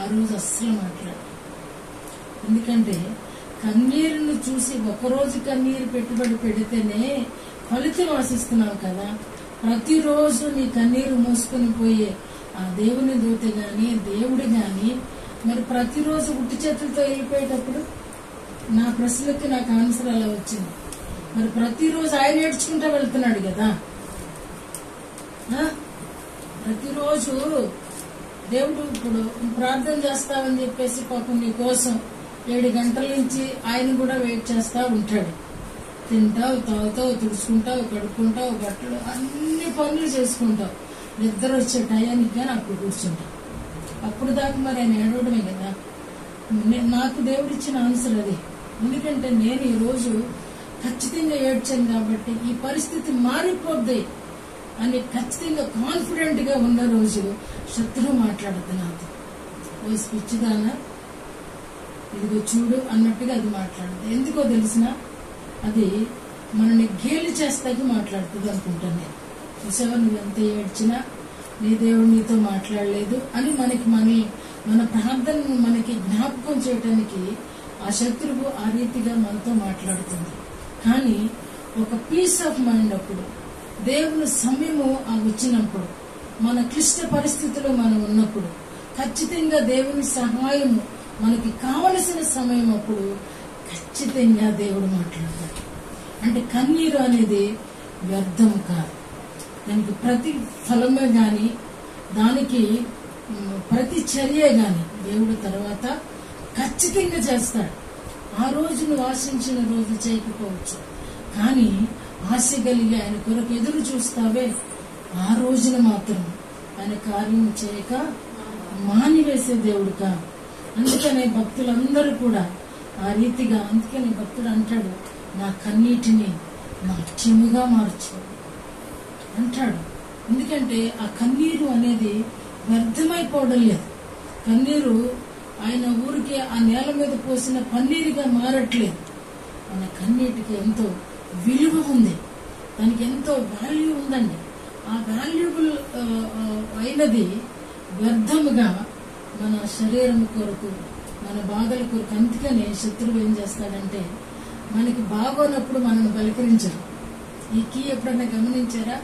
ఆ రోజు అస్సలు మాట్లాడు. ఎందుకంటే కన్నీరును చూసి ఒకరోజు కన్నీరు పెట్టుబడి పెడితేనే ఫలితం ఆశిస్తున్నావు కదా. ప్రతిరోజు నీ కన్నీరు మోసుకొని పోయే ఆ దేవుని దూత గాని దేవుడు గాని మరి ప్రతిరోజు ఉట్టి చేతులతో వెళ్ళిపోయేటప్పుడు నా ప్రశ్నలకి నాకు ఆన్సర్ అలా వచ్చింది. మరి ప్రతిరోజు ఆయన ఏడ్చుకుంటా వెళ్తున్నాడు కదా. ప్రతిరోజు దేవుడు ఇప్పుడు ప్రార్థన చేస్తావని చెప్పేసి పాపం నీ కోసం 7 గంటల నుంచి ఆయన కూడా వెయిట్ చేస్తా ఉంటాడు. తింటావు, తాగుతావు, తుడుచుకుంటావు, కడుక్కుంటావు, బట్టలు అన్ని పనులు చేసుకుంటావు. నిద్ర వచ్చే టయానికి కానీ అప్పుడు కూర్చుంటావు. అప్పుడు దాకా మరి ఆయన ఏడవడమే కదా. నాకు దేవుడిచ్చిన ఆన్సర్ అది. ఎందుకంటే నేను ఈరోజు ఖచ్చితంగా ఏడ్చాను కాబట్టి ఈ పరిస్థితి మారిపోద్ది అని ఖచ్చితంగా కాన్ఫిడెంట్ గా ఉన్న రోజు శత్రువు మాట్లాడుతున్నాడు. ఓ పిచ్చిదానా, ఇదిగో చూడు అన్నట్టుగా అది మాట్లాడుతుంది. ఎందుకో తెలిసిన అది మనని గేలి చేస్తాకి మాట్లాడుతుంది అనుకుంటాను నేను. చూసావా, నువ్వు ఎంత ఏడ్చినా నీ దేవుడు నీతో మాట్లాడలేదు అని మన ప్రార్థనను మనకి జ్ఞాపకం చేయడానికి ఆ శత్రువు ఆ రీతిగా మనతో మాట్లాడుతుంది. కానీ ఒక పీస్ ఆఫ్ మైండ్ అప్పుడు దేవుని సమయము వచ్చినప్పుడు మన క్లిష్ట పరిస్థితిలో మనం ఉన్నప్పుడు ఖచ్చితంగా దేవుని సహాయము మనకి కావలసిన సమయం అప్పుడు ఖచ్చితంగా దేవుడు మాట్లాడతాడు. అంటే కన్నీరు అనేది వ్యర్థం కాదు. దానికి ప్రతి ఫలమే గాని దానికి ప్రతి చర్య గాని దేవుడు తర్వాత ఖచ్చితంగా చేస్తాడు. ఆ రోజు నువ్వు ఆశించిన రోజు చేయకపోవచ్చు, కానీ ఆశ కలిగి ఆయన కొరకు ఎదురు చూస్తావే ఆ రోజున మాత్రం ఆయన కార్యం చేయక మానివేసే దేవుడు కాదు. అందుకనే భక్తులందరూ కూడా ఆ రీతిగా, అందుకని భక్తుడు అంటాడు, నా కన్నీటిని నాట్యముగా మార్చు అంటాడు. ఎందుకంటే ఆ కన్నీరు అనేది వ్యర్థమైపోవడం లేదు. కన్నీరు ఆయన ఊరికే ఆ నేల మీద పోసిన పన్నీరుగా మారట్లేదు. మన కన్నీటికి ఎంతో విలువ ఉంది, దానికి ఎంతో వాల్యూ ఉందండి. ఆ వాల్యూబుల్ అయినది వ్యర్థముగా మన శరీరం కొరకు, మన బాధల కొరకు. అందుకనే శత్రువు ఏం చేస్తాడంటే మనకి బాగోనప్పుడు మనల్ని పలకరించరు. ఈ కీ ఎప్పుడన్నా గమనించారా?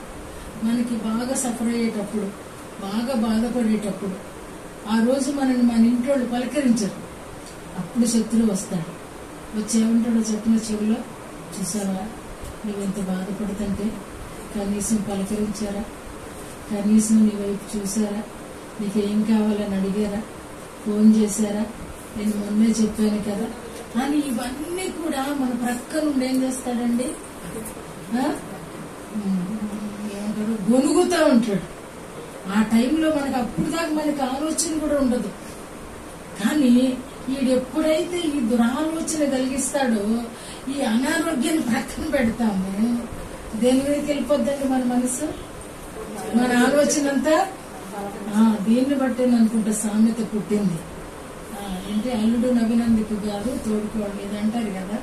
మనకి బాగా సఫర్ అయ్యేటప్పుడు, బాగా బాధపడేటప్పుడు ఆ రోజు మనల్ని మన ఇంట్లో పలకరించరు. అప్పుడు శత్రువు వస్తాడు. వచ్చేమంటాడో చెప్పిన చెవిలో, చూసావా నువ్వెంత బాధపడుతుంటే కనీసం పలకరించారా, కనీసం నీ వైపు చూసారా, నీకేం కావాలని అడిగారా, ఫోన్ చేశారా, నేను మొన్నే చెప్పాను కదా అని ఇవన్నీ కూడా మన ప్రక్క నుండి ఏం చేస్తాడండి, ఏమంటాడు, గొనుగుతూ ఉంటాడు. ఆ టైంలో మనకు అప్పుడు దాకా మనకి ఆలోచన కూడా ఉండదు. కానీ వీడు ఎప్పుడైతే ఈ దురాలోచన కలిగిస్తాడో ఈ అనారోగ్యాన్ని ప్రక్కన పెడతాము, దేని మీదకి వెళ్ళిపోద్దండి మన మనసు, మన ఆలోచన అంతా దీన్ని బట్టి అనుకుంటా సామెత పుట్టింది. అంటే అల్లుడు నవ్వినందుకు కాదు తోడుకోవడం ఇది అంటారు కదా,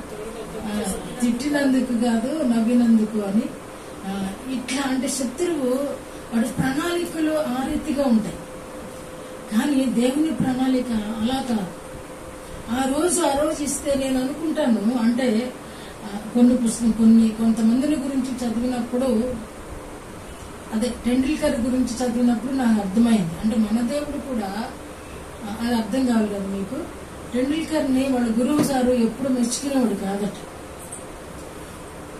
తిట్టినందుకు కాదు నవ్వినందుకు అని. ఇట్లా అంటే శత్రువు వాడి ప్రణాళికలు ఆ రీతిగా ఉంటాయి. కానీ దేవుని ప్రణాళిక అలా కాదు. ఆ రోజు ఇస్తే నేను అనుకుంటాను, అంటే కొంతమందిని గురించి చదివినప్పుడు, అదే టెండూల్కర్ గురించి చదివినప్పుడు నాకు అర్థమైంది. అంటే మన దేవుడు కూడా అది అర్థం కావాలి కదా మీకు. టెండూల్కర్ని వాళ్ళ గురువు గారు ఎప్పుడు మెచ్చుకునేవాడు కాదట.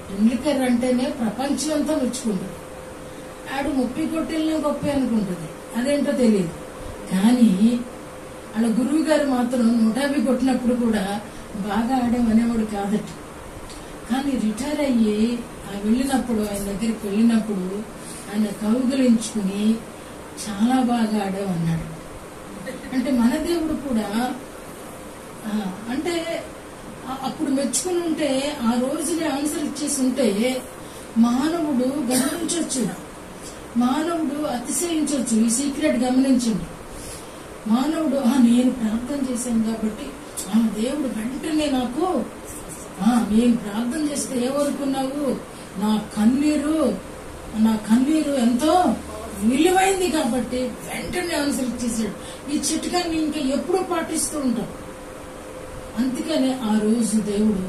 టెండూల్కర్ అంటేనే ప్రపంచం అంతా మెచ్చుకుంటుంది. ఆడు 30 కొట్టెళ్ళినా గొప్ప అనుకుంటుంది, అదేంటో తెలియదు. కానీ వాళ్ళ గురువు గారు మాత్రం 150 కొట్టినప్పుడు కూడా బాగా ఆడేమనేవాడు కాదట. కానీ రిటైర్ అయ్యి వెళ్ళినప్పుడు, ఆయన దగ్గరికి వెళ్ళినప్పుడు ఆయన కౌగిలించుకుని చాలా బాగా ఆడామన్నాడు. అంటే మన దేవుడు కూడా అంటే అప్పుడు మెచ్చుకుని ఉంటే, ఆ రోజునే ఆన్సర్ ఇచ్చేసి ఉంటే మానవుడు గమనించవచ్చు, మానవుడు అతిశయించవచ్చు. ఈ సీక్రెట్ గమనించండి. మానవుడు నేను ప్రార్థన చేశాను కాబట్టి దేవుడు వెంటనే నాకు నేను ప్రార్థన చేస్తే ఏమనుకున్నావు, నా కన్నీరు ఎంతో విలువైంది కాబట్టి వెంటనే ఆన్సర్ ఇచ్చేసాడు. ఈ చిట్కాన్ని ఇంకా ఎప్పుడూ పాటిస్తూ ఉంటాం. అందుకనే ఆ రోజు దేవుడు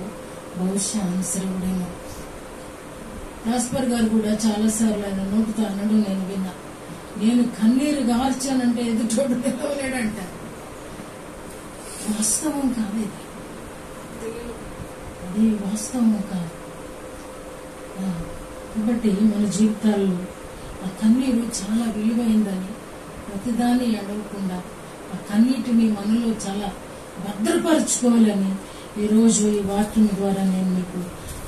బహుశా ఆన్సర్ ఇవ్వడేమో. రాస్పర్ గారు కూడా చాలా సార్లు ఆయన నోటితో అనడం నేను విన్నా, నేను కన్నీరు గార్చానంటే ఎదుటోడు నిలవలేడంట. వాస్తవం కాదు ఇది, అది వాస్తవం కాదు. కాబట్టి మన జీవితాల్లో ఆ కన్నీరు చాలా విలువైందని ప్రతిదాన్ని అడగకుండా ఆ కన్నీటిని మనలో చాలా భద్రపరచుకోవాలని ఈరోజు ఈ వాక్యం ద్వారా నేను మీకు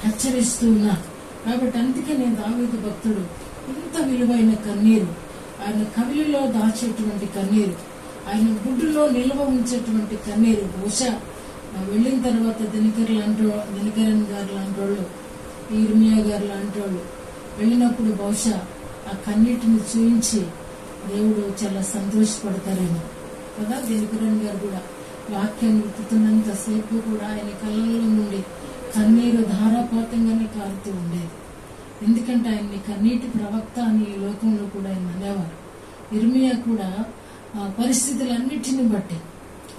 హెచ్చరిస్తూ ఉన్నా. కాబట్టి అందుకనే దావీదు భక్తుడు ఇంత విలువైన కన్నీరు, ఆయన కవిలిలో దాచేటువంటి కన్నీరు, ఆయన గుడ్డులో నిల్వ ఉంచేటువంటి కన్నీరు బహుశా వెళ్ళిన తర్వాత దినకరన్ గారు లాంటి వాళ్ళు, ఇర్మియా గారు లాంటి వాళ్ళు వెళ్ళినప్పుడు బహుశా ఆ కన్నీటిని చూయించి దేవుడు చాలా సంతోషపడతారేమో కదా. దినకరన్ గారు కూడా వాక్యం విత్తుతున్నంతసేపు కూడా ఆయన కళ్ళల్లో నుండి కన్నీరు ధారాపాతంగానే కారుతూ ఉండేది. ఎందుకంటే ఆయన్ని కన్నీటి ప్రవక్త అని ఈ లోకంలో కూడా ఆయన అనేవారు. ఇర్మియా కూడా పరిస్థితులన్నిటిని బట్టి,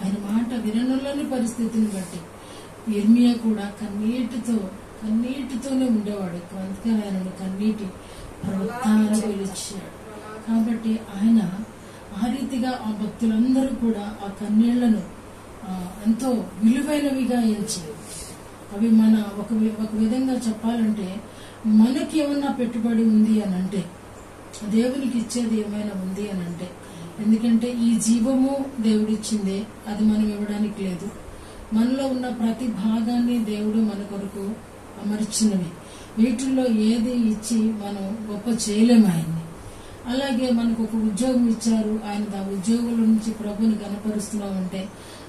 ఆయన మాట వినడంలోని పరిస్థితిని బట్టి ఇర్మియా కూడా కన్నీటితోనే ఉండేవాడు. అందుకని ఆయనను కన్నీటి ప్రవక్త అని పిలిచాడు. కాబట్టి ఆయన ఆ రీతిగా ఆ భక్తులందరూ కూడా ఆ కన్నీళ్లను ఎంతో విలువైనవిగా ఎంచారు. అవి మన ఒక విధంగా చెప్పాలంటే మనకి ఏమన్నా పెట్టుబడి ఉంది అని అంటే, దేవునికి ఇచ్చేది ఏమైనా ఉంది అని అంటే, ఎందుకంటే ఈ జీవము దేవుడిచ్చిందే, అది మనం ఇవ్వడానికి లేదు. మనలో ఉన్న ప్రతి భాగాన్ని దేవుడు మన కొరకు అమర్చినవి. వీటిల్లో ఏది ఇచ్చి మనం గొప్ప చేయలేము ఆయన్ని. అలాగే మనకు ఒక ఉద్యోగం ఇచ్చారు, ఆయన ఆ ఉద్యోగుల నుంచి ప్రభుని కనపరుస్తున్నామంటే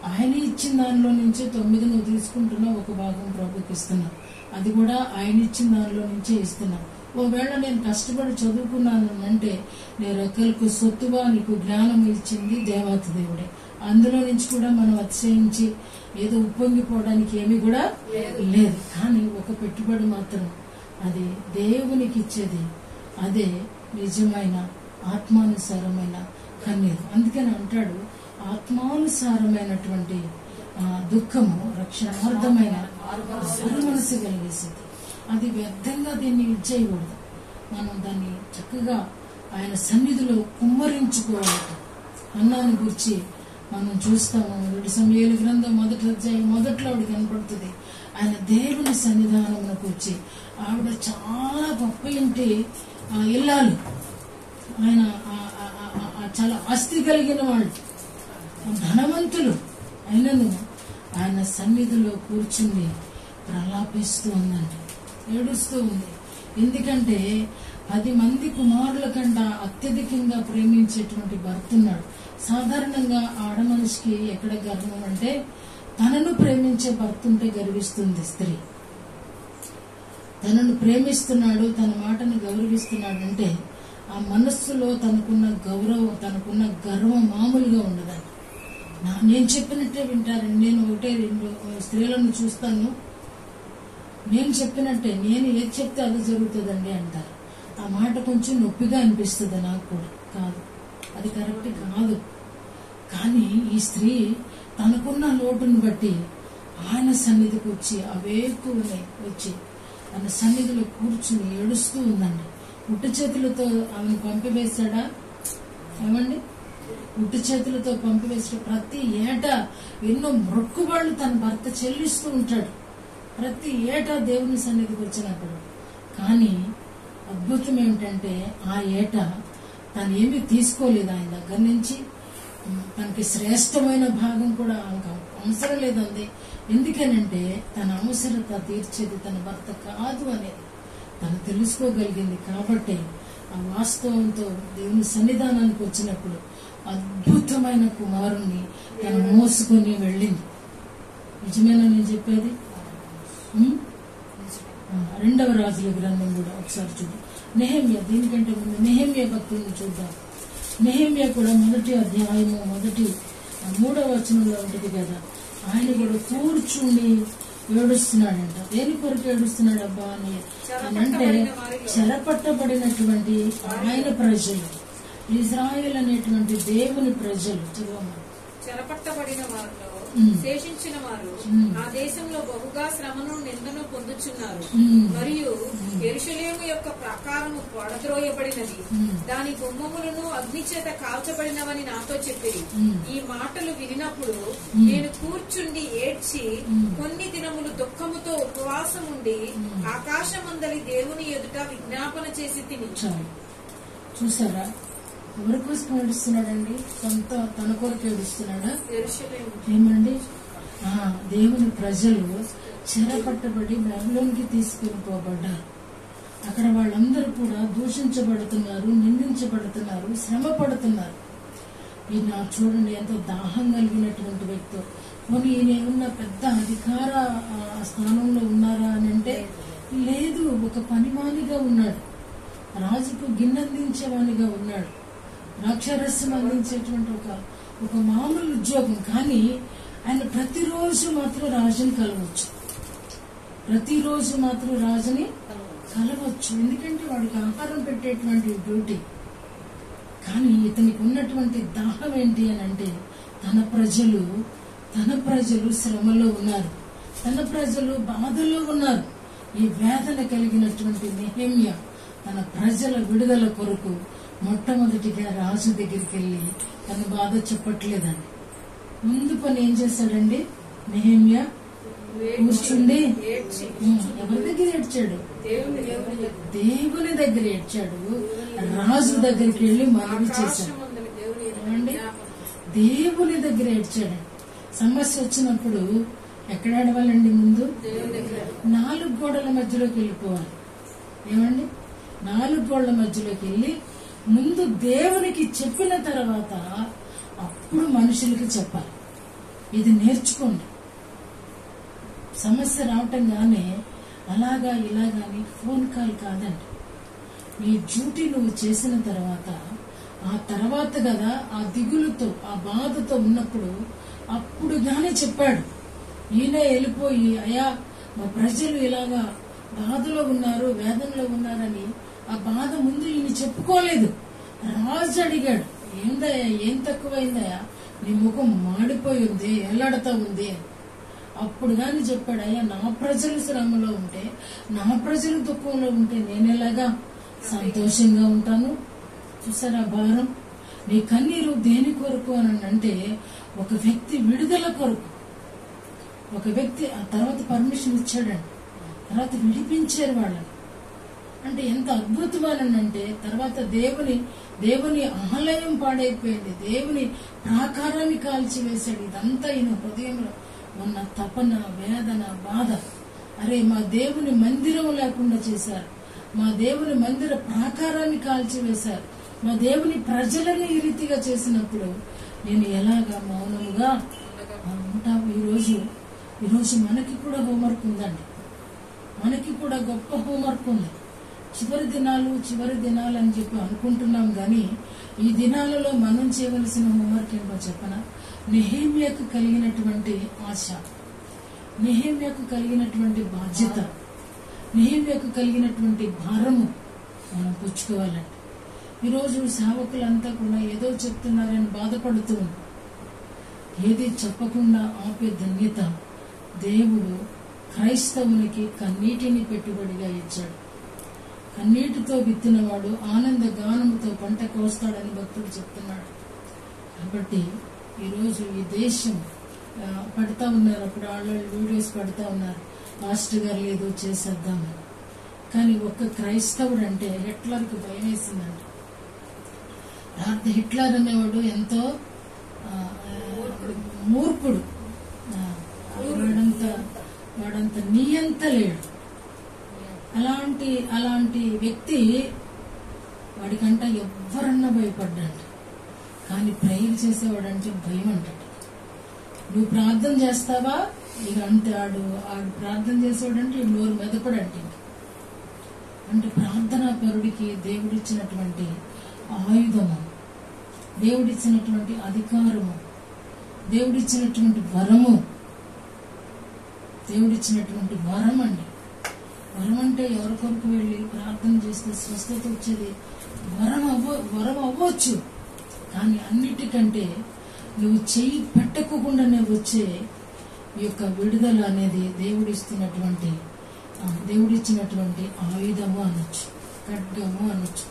ఆయన ఇచ్చిన దానిలో నుంచి 9 నువ్వు తీసుకుంటున్నావు, ఒక భాగం ప్రభుకి ఇస్తున్నావు. అది కూడా ఆయన ఇచ్చిన దానిలో నుంచే ఇస్తున్నావు. ఒకవేళ నేను కష్టపడి చదువుకున్నాను అంటే నేను రెక్కలకు సొత్తుగా నీకు జ్ఞానం ఇచ్చింది దేవాతి దేవుడే. అందులో నుంచి కూడా మనం అతిశయించి ఏదో ఉప్పొంగిపోవడానికి ఏమీ కూడా లేదు. కానీ ఒక పెట్టుబడి మాత్రం అది దేవునికి ఇచ్చేది, అదే నిజమైన ఆత్మానుసారమైన కన్నీరు. అందుకని అంటాడు, ఆత్మానుసారమైనటువంటి దుఃఖము రక్షణార్థమైన మనసు కలిగేసేది. అది వ్యర్థంగా దీన్ని ఇచ్చేయకూడదు. మనం దాన్ని చక్కగా ఆయన సన్నిధిలో కుమ్మరించుకోవాలి. అన్నాన్ని గురించి మనం చూస్తాము. 2 సమూయేలు గ్రంథం 1వ అధ్యాయం మొదట్లో ఆవిడ కనపడుతుంది. ఆయన దేవుని సన్నిధానంలోకి వచ్చి, ఆవిడ చాలా గొప్ప ఇంటి ఇల్లాలు, ఆయన చాలా ఆస్తి కలిగిన వాళ్ళు, ధనవంతులు అయినను ఆయన సన్నిధిలో కూర్చుని ప్రలాపిస్తూ ఉందండి, ఏడుస్తూ ఉంది. ఎందుకంటే 10 మంది కుమారుల కంటే అత్యధికంగా ప్రేమించేటువంటి భర్త ఉన్నాడు. సాధారణంగా ఆడ మనిషికి ఎక్కడ గర్వం అంటే, తనను ప్రేమించే భర్త ఉంటే గర్విస్తుంది స్త్రీ. తనను ప్రేమిస్తున్నాడు, తన మాటను గౌరవిస్తున్నాడు అంటే ఆ మనస్సులో తనకున్న గర్వం మామూలుగా ఉండదండి. నేను చెప్పినట్టే వింటారండి. నేను 1-2 స్త్రీలను చూస్తాను, నేను చెప్పినట్టే, నేను ఏది చెప్తే అది జరుగుతుందండి అంటారు. ఆ మాట కొంచెం నొప్పిగా అనిపిస్తుంది నాకు కూడా. కాదు, అది కరెక్ట్ కాదు. కానీ ఈ స్త్రీ తనకున్న లోటును బట్టి ఆయన సన్నిధికి వచ్చి అవేకునే వచ్చి ఆయన సన్నిధిలో కూర్చుని ఏడుస్తూ ఉందండి. ఉట్టు చేతులతో ఆమెను పంపివేశాడా? ఏమండి, ఉట్టు చేతులతో పంపివేసాడు. ప్రతి ఏటా ఎన్నో మొక్కుబళ్ళు తన భర్త చెల్లిస్తూ ఉంటాడు, ప్రతి ఏటా దేవుని సన్నిధికి వచ్చినప్పుడు. కానీ అద్భుతం ఏమిటంటే ఆ ఏటా తను ఏమీ తీసుకోలేదు ఆయన దగ్గర నుంచి. తనకి శ్రేష్టమైన భాగం కూడా అవసరం లేదండి. ఎందుకనంటే తన అవసరత తీర్చేది తన భర్త కాదు అనేది తను తెలుసుకోగలిగింది. కాబట్టి ఆ వాస్తవంతో దేవుని సన్నిధానానికి వచ్చినప్పుడు అద్భుతమైన కుమారుణ్ణి తను మోసుకొని వెళ్ళింది. నిజమేనా నేను చెప్పేది? 2వ రాజుల గ్రంథం కూడా ఒకసారి చూద్దాం. నెహెమ్యా, దీనికంటే ముందు నెహెమ్యా భక్తుల్ని చూద్దాం. నెహెమ్యా కూడా 1వ అధ్యాయము 3వ వచనంలో ఉంటుంది కదా. ఆయన కూడా కూర్చుని ఏడుస్తున్నాడంట. దేని కొరకు ఏడుస్తున్నాడు అబ్బా అని అంటే చెరపట్టబడినటువంటి ఆయన ప్రజలు, ఇజ్రాయేల్ అనేటువంటి దేవుని ప్రజలు, చెరపట్టబడిన వారిలో శేషించిన వారు ఆ దేశంలో బహుగా శ్రమను నిందను పొందుచున్నారు. మరియు యెరూషలేము యొక్క ప్రాకారము పడద్రోయబడినది, దాని గుమ్మములను అగ్ని చేత కాల్చబడినవని నాతో చెప్పిరి. ఈ మాటలు వినినప్పుడు నేను కూర్చుండి ఏడ్చి కొన్ని దినములు దుఃఖముతో ఉపవాసం ఉండి ఆకాశమందలి దేవుని ఎదుట విజ్ఞాపన చేసి తిని. చూసారా ఎవరి కోసం ఏడుస్తున్నాడండి? తన కొరకు ఏడుస్తున్నాడా? ఏమండి, దేవుని ప్రజలు చెరపట్టబడి బబులోనికి తీసుకుని పోబడ్డారు. అక్కడ వాళ్ళందరూ కూడా దూషించబడుతున్నారు, నిందించబడుతున్నారు, శ్రమ పడుతున్నారు. ఈయన చూడండి ఎంతో దాహం కలిగినటువంటి వ్యక్తి. పోనీ ఈయన ఏమన్నా పెద్ద అధికార స్థానంలో ఉన్నారా అని అంటే లేదు, ఒక పనివానిగా ఉన్నాడు, రాజుకు గిన్నెందించేవానిగా ఉన్నాడు, ద్రాక్షరసం అందించేటువంటి ఒక మామూలు ఉద్యోగం. కానీ ఆయన ప్రతిరోజు మాత్రం రాజుని కలవచ్చు, ప్రతిరోజు మాత్రం రాజుని కలవచ్చు. ఎందుకంటే వాడికి ఆహారం పెట్టేటువంటి డ్యూటీ. కానీ ఇతనికి ఉన్నటువంటి దాహం ఏంటి అని అంటే తన ప్రజలు శ్రమలో ఉన్నారు, తన ప్రజలు బాధలో ఉన్నారు. ఈ వేదన కలిగినటువంటి నెహెమ్యా తన ప్రజల విడుదల కొరకు మొట్టమొదటిగా రాజు దగ్గరికి వెళ్ళి తన బాధ చెప్పట్లేదండి. ముందు పని ఏం చేశాడండి నెహెమ్యా? కూర్చుండి ఎవరి దగ్గర ఏడ్చాడు? దేవుని దగ్గర ఏడ్చాడు. రాజు దగ్గరికి వెళ్ళి మనవి చేశాడు. ఏమండి, దేవుని దగ్గర ఏడ్చాడు. సమస్య వచ్చినప్పుడు ఎక్కడ ఏడవాలండి? ముందు 4 గోడల మధ్యలోకి వెళ్ళిపోవాలి. ఏమండి, 4 గోడల మధ్యలోకి వెళ్ళి ముందు దేవునికి చెప్పిన తర్వాత అప్పుడు మనుషులకి చెప్పాలి. ఇది నేర్చుకోండి. సమస్య రావటం గానే అలాగా ఇలాగాని ఫోన్ కాల్ కాదండి. నీ డ్యూటీ నువ్వు చేసిన తర్వాత ఆ తర్వాత కదా ఆ దిగులుతో ఆ బాధతో ఉన్నప్పుడు అప్పుడు గానే చెప్పాడు. ఈయన వెళ్ళిపోయి అయ్యా మా ప్రజలు ఇలాగా బాధలో ఉన్నారు, వేదనలో ఉన్నారని ఆ బాధ ముందు ఈయన చెప్పుకోలేదు. రాజు అడిగాడు, ఏందయ్యా, ఏం తక్కువైందయ్యా, నీ ముఖం మాడిపోయి ఉంది, ఎల్లాడుతా ఉంది. అప్పుడు గాని చెప్పాడు, అయ్యా నా ప్రజలు శ్రమలో ఉంటే, నా ప్రజలు దుఃఖంలో ఉంటే నేను ఎలాగా సంతోషంగా ఉంటాను? చూసారా భారం? నీ కన్నీరు దేని కొరకు అని అంటే ఒక వ్యక్తి విడుదల కొరకు. ఒక వ్యక్తి ఆ తర్వాత పర్మిషన్ ఇచ్చాడండి, తర్వాత విడిపించారు వాళ్ళని. అంటే ఎంత అద్భుతమనంటే తర్వాత దేవుని ఆలయం పాడైపోయింది, దేవుని ప్రాకారాన్ని కాల్చివేశాడు. ఇదంతా ఈయన హృదయంలో ఉన్న తపన, వేదన, బాధ. అరే మా దేవుని మందిరం లేకుండా చేశారు, మా దేవుని మందిర ప్రాకారాన్ని కాల్చివేశారు, మా దేవుని ప్రజలని ఈ రీతిగా చేసినప్పుడు నేను ఎలాగా మౌనముగా ఉంటాము? ఈరోజు మనకి కూడా హోంవర్క్ ఉందండి, మనకి కూడా గొప్ప హోంవర్క్ ఉంది. చివరి దినాలు అని చెప్పి అనుకుంటున్నాం కానీ ఈ దినాలలో మనం చేయవలసిన హోంవర్క్ ఏంటో చెప్పనా? నెహెమ్యాకు కలిగినటువంటి ఆశ, నెహెమ్యాకు కలిగినటువంటి బాధ్యత, నెహెమ్యాకు కలిగినటువంటి భారము మనం ఏది చెప్పకుండా ఆపే ధన్యత దేవుడు క్రైస్తవునికి కన్నీటిని పెట్టుబడిగా ఇచ్చాడు. కన్నీటితో విత్తినవాడు ఆనంద గానముతో పంట కోస్తాడని భక్తుడు చెప్తున్నాడు. కాబట్టి ఈరోజు ఈ దేశం పడతా ఉన్నారు, అప్పుడు వాళ్ళ వీడియోస్ పడతా ఉన్నారు, మాస్టర్ గారు ఏదో చేసేద్దామని. కానీ ఒక్క క్రైస్తవుడు అంటే హిట్లర్కి భయం వేసిందంట. హిట్లర్ అనేవాడు ఎంతో మూర్ఖుడు, వాడంత నియంత లేడు. అలాంటి వ్యక్తి వాడికంట ఎవ్వరన్నా భయపడ్డాడు. కానీ ప్రేయర్ చేసేవాడంటే భయం అంటాడు. నువ్వు ప్రార్థన చేస్తావా ఇక అంతే, ఆడు ప్రార్థన చేసేవాడంటే నోరు మెదపడంటే. అంటే ప్రార్థనా పరుడికి దేవుడిచ్చినటువంటి ఆయుధము, దేవుడిచ్చినటువంటి అధికారము, దేవుడిచ్చినటువంటి వరము, దేవుడిచ్చినటువంటి వరం అండి. వరం అంటే ఎవరి కొరకు వెళ్ళి ప్రార్థన చేస్తే స్వస్థత వచ్చేది వరం అవ్వచ్చు. కానీ అన్నిటికంటే నువ్వు చెయ్యి పెట్టకుండానే వచ్చే ఈ యొక్క విడుదల అనేది దేవుడిచ్చినటువంటి ఆయుధము అనొచ్చు, ఖడ్గము అనొచ్చు.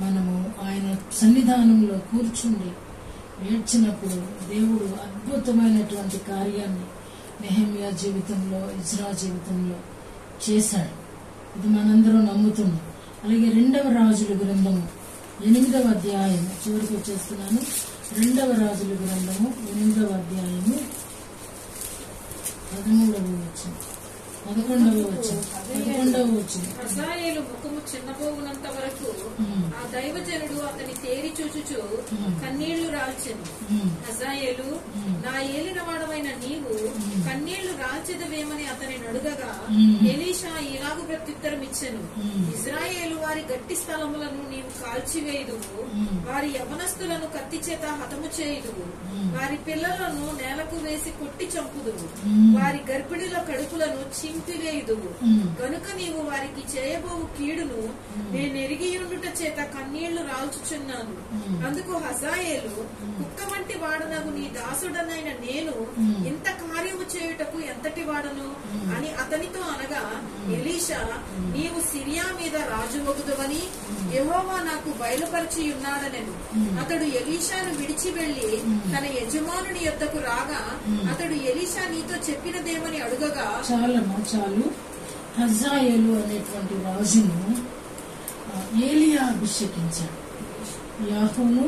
మనము ఆయన సన్నిధానంలో కూర్చుండి ఏడ్చినప్పుడు దేవుడు అద్భుతమైనటువంటి కార్యాన్ని నెహెమ్యా జీవితంలో, ఇజ్రా జీవితంలో చేశాడు. ఇది మనందరం నమ్ముతున్నాం. అలాగే 2వ రాజుల గ్రంథము 8వ అధ్యాయము చివరికి వచ్చేస్తున్నాను. 2వ రాజుల గ్రంథము 8వ అధ్యాయము 13వ వచనం 11వ వచనం. హజాయేలు ముఖము చిన్నపోగునంత వరకు ఆ దైవజనుడు అతని తేరి చూచుచు కన్నీళ్లు రాల్చెను. హజాయేలు, నా ఏలినవాడవైన నీవు కన్నీళ్లు రాల్చెదవేమని అతని అడుగగా ఎలీషా ఇలాగు ప్రత్యుత్తరం ఇచ్చెను. ఇజ్రాయేలు వారి గట్టి స్థలములను నీవు కాల్చివేయుదువు, వారి యవనస్తులను కత్తి చేత హతము చేయుదువు, వారి పిల్లలను నేలకు వేసి కొట్టి చంపుదువు, వారి గర్భిణుల కడుపులను చింపివేయుదువు. గనుక నీవు వారికి చేయబోవు కీడును నేను ఎరిగియుండుట చేత కన్నీళ్లు రాల్చుచున్నాను. అందుకు హజాయేలు, కుక్క వంటి వాడనగు నీ దాసుడనైన నేను ఇంత కార్యము చేయుటకు ఎంతటి వాడను అని అతనితో అనగా, ఎలీషా, నీవు సిరియా మీద రాజువగుదువని యెహోవా నాకు బయలుపరిచి ఉన్నాడనెను. అతడు ఎలీషాను విడిచి వెళ్లి తన యజమానుని యొద్దకు రాగా అతడు ఎలీషా నీతో చెప్పినదేమని అడుగగా, చాలు హజాయేలు అనేటువంటి రాజును ఏలియా అభిషేకించాడు. యాహూను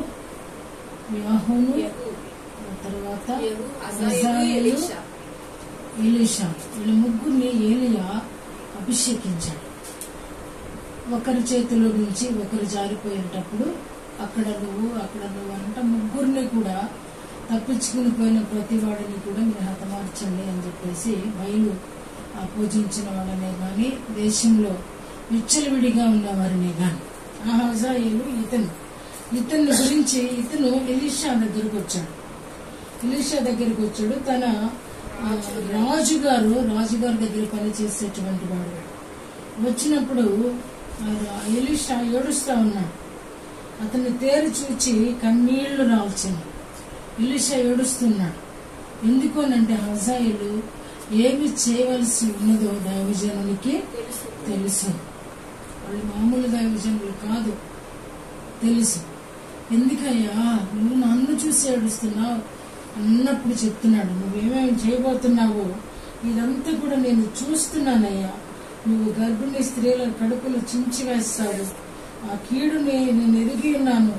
తర్వాత ఎలీషా, వీళ్ళ ముగ్గురిని ఏలియా అభిషేకించాడు. ఒకరి చేతిలో నుంచి ఒకరు జారిపోయేటప్పుడు అక్కడ నువ్వు అంట ముగ్గురిని కూడా తప్పించుకుని పోయిన ప్రతి వాడిని కూడా మీరు హతమార్చండి అని చెప్పేసి బయలు పూజించిన వాళ్ళనే గాని, దేశంలో విచ్చలవిడిగా ఉన్న వారిని గాని. ఆ హజాయేలు ఇతన్ని గురించి ఇతను ఎలీషా దగ్గరకు వచ్చాడు. తన రాజుగారు దగ్గర పనిచేసేటువంటి వాడు. వచ్చినప్పుడు ఎలీషా ఏడుస్తా ఉన్నాడు. అతన్ని తేరి చూచి కన్నీళ్లు రాల్చింది. ఎలీషా ఏడుస్తున్నాడు. ఎందుకోనంటే హజాయేలు ఏమి చేయవలసి ఉన్నదో దైవజనునికి తెలుసు. వాళ్ళు మామూలు దైవజనులు కాదు, తెలుసు. ఎందుకయ్యా నువ్వు నన్ను చూసి ఏడుస్తున్నావు అన్నప్పుడు చెప్తున్నాడు, నువ్వేమేమి చేయబోతున్నావో ఇదంతా కూడా నేను చూస్తున్నానయ్యా. నువ్వు గర్భిణీ స్త్రీల కడుపులు చించివేస్తావు, ఆ కీడుని నేను ఎరిగి ఉన్నాను,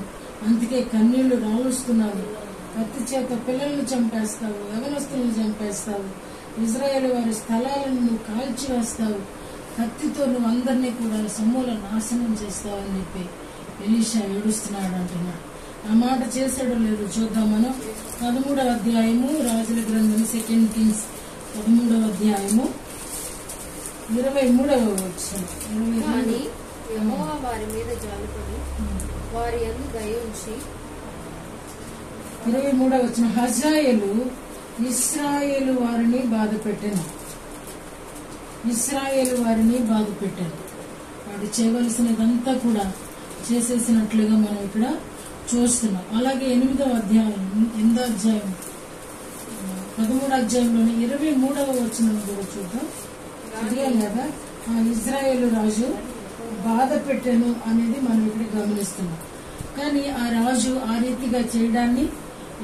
అందుకే కన్నీళ్లు రాలుస్తున్నాను. కత్తి చేత పిల్లల్ని చంపేస్తావు, యవనస్తులను చంపేస్తావు, ఇజ్రాయేల్ వారి స్థలాలను నువ్వు కాల్చివేస్తావు, కత్తితో నువ్వు అందరినీ కూడా సమూల నాశనం చేస్తావని చెప్పి ఎలీషా ఏడుస్తున్నాడు అంటున్నాడు. ఆ మాట చేశాడో లేదో చూద్దాం మనం. 13వ అధ్యాయము రాజుల గ్రంథం 2 కింగ్స్ 13వ అధ్యాయము 23వ వచనం. కానీ యెహోవా వారి మీద జాలిపడి వారి యందు దయ ఉంచి 23వ వచనం. హజాయేలు ఇశ్రాయేలు వారిని బాధ పెట్టాను. వాడు చేయవలసినదంతా కూడా చేసేసినట్లుగా మనం ఇక్కడ చూస్తున్నాం. అలాగే 8వ అధ్యాయం 13వ అధ్యాయంలోని 23వ వచనం కూడా చూద్దాం. చదివాం కదా, ఇజ్రాయేలు రాజు బాధ పెట్టాను అనేది మనం ఇక్కడ గమనిస్తున్నాం. కానీ ఆ రాజు ఆ రీతిగా చేయడాన్ని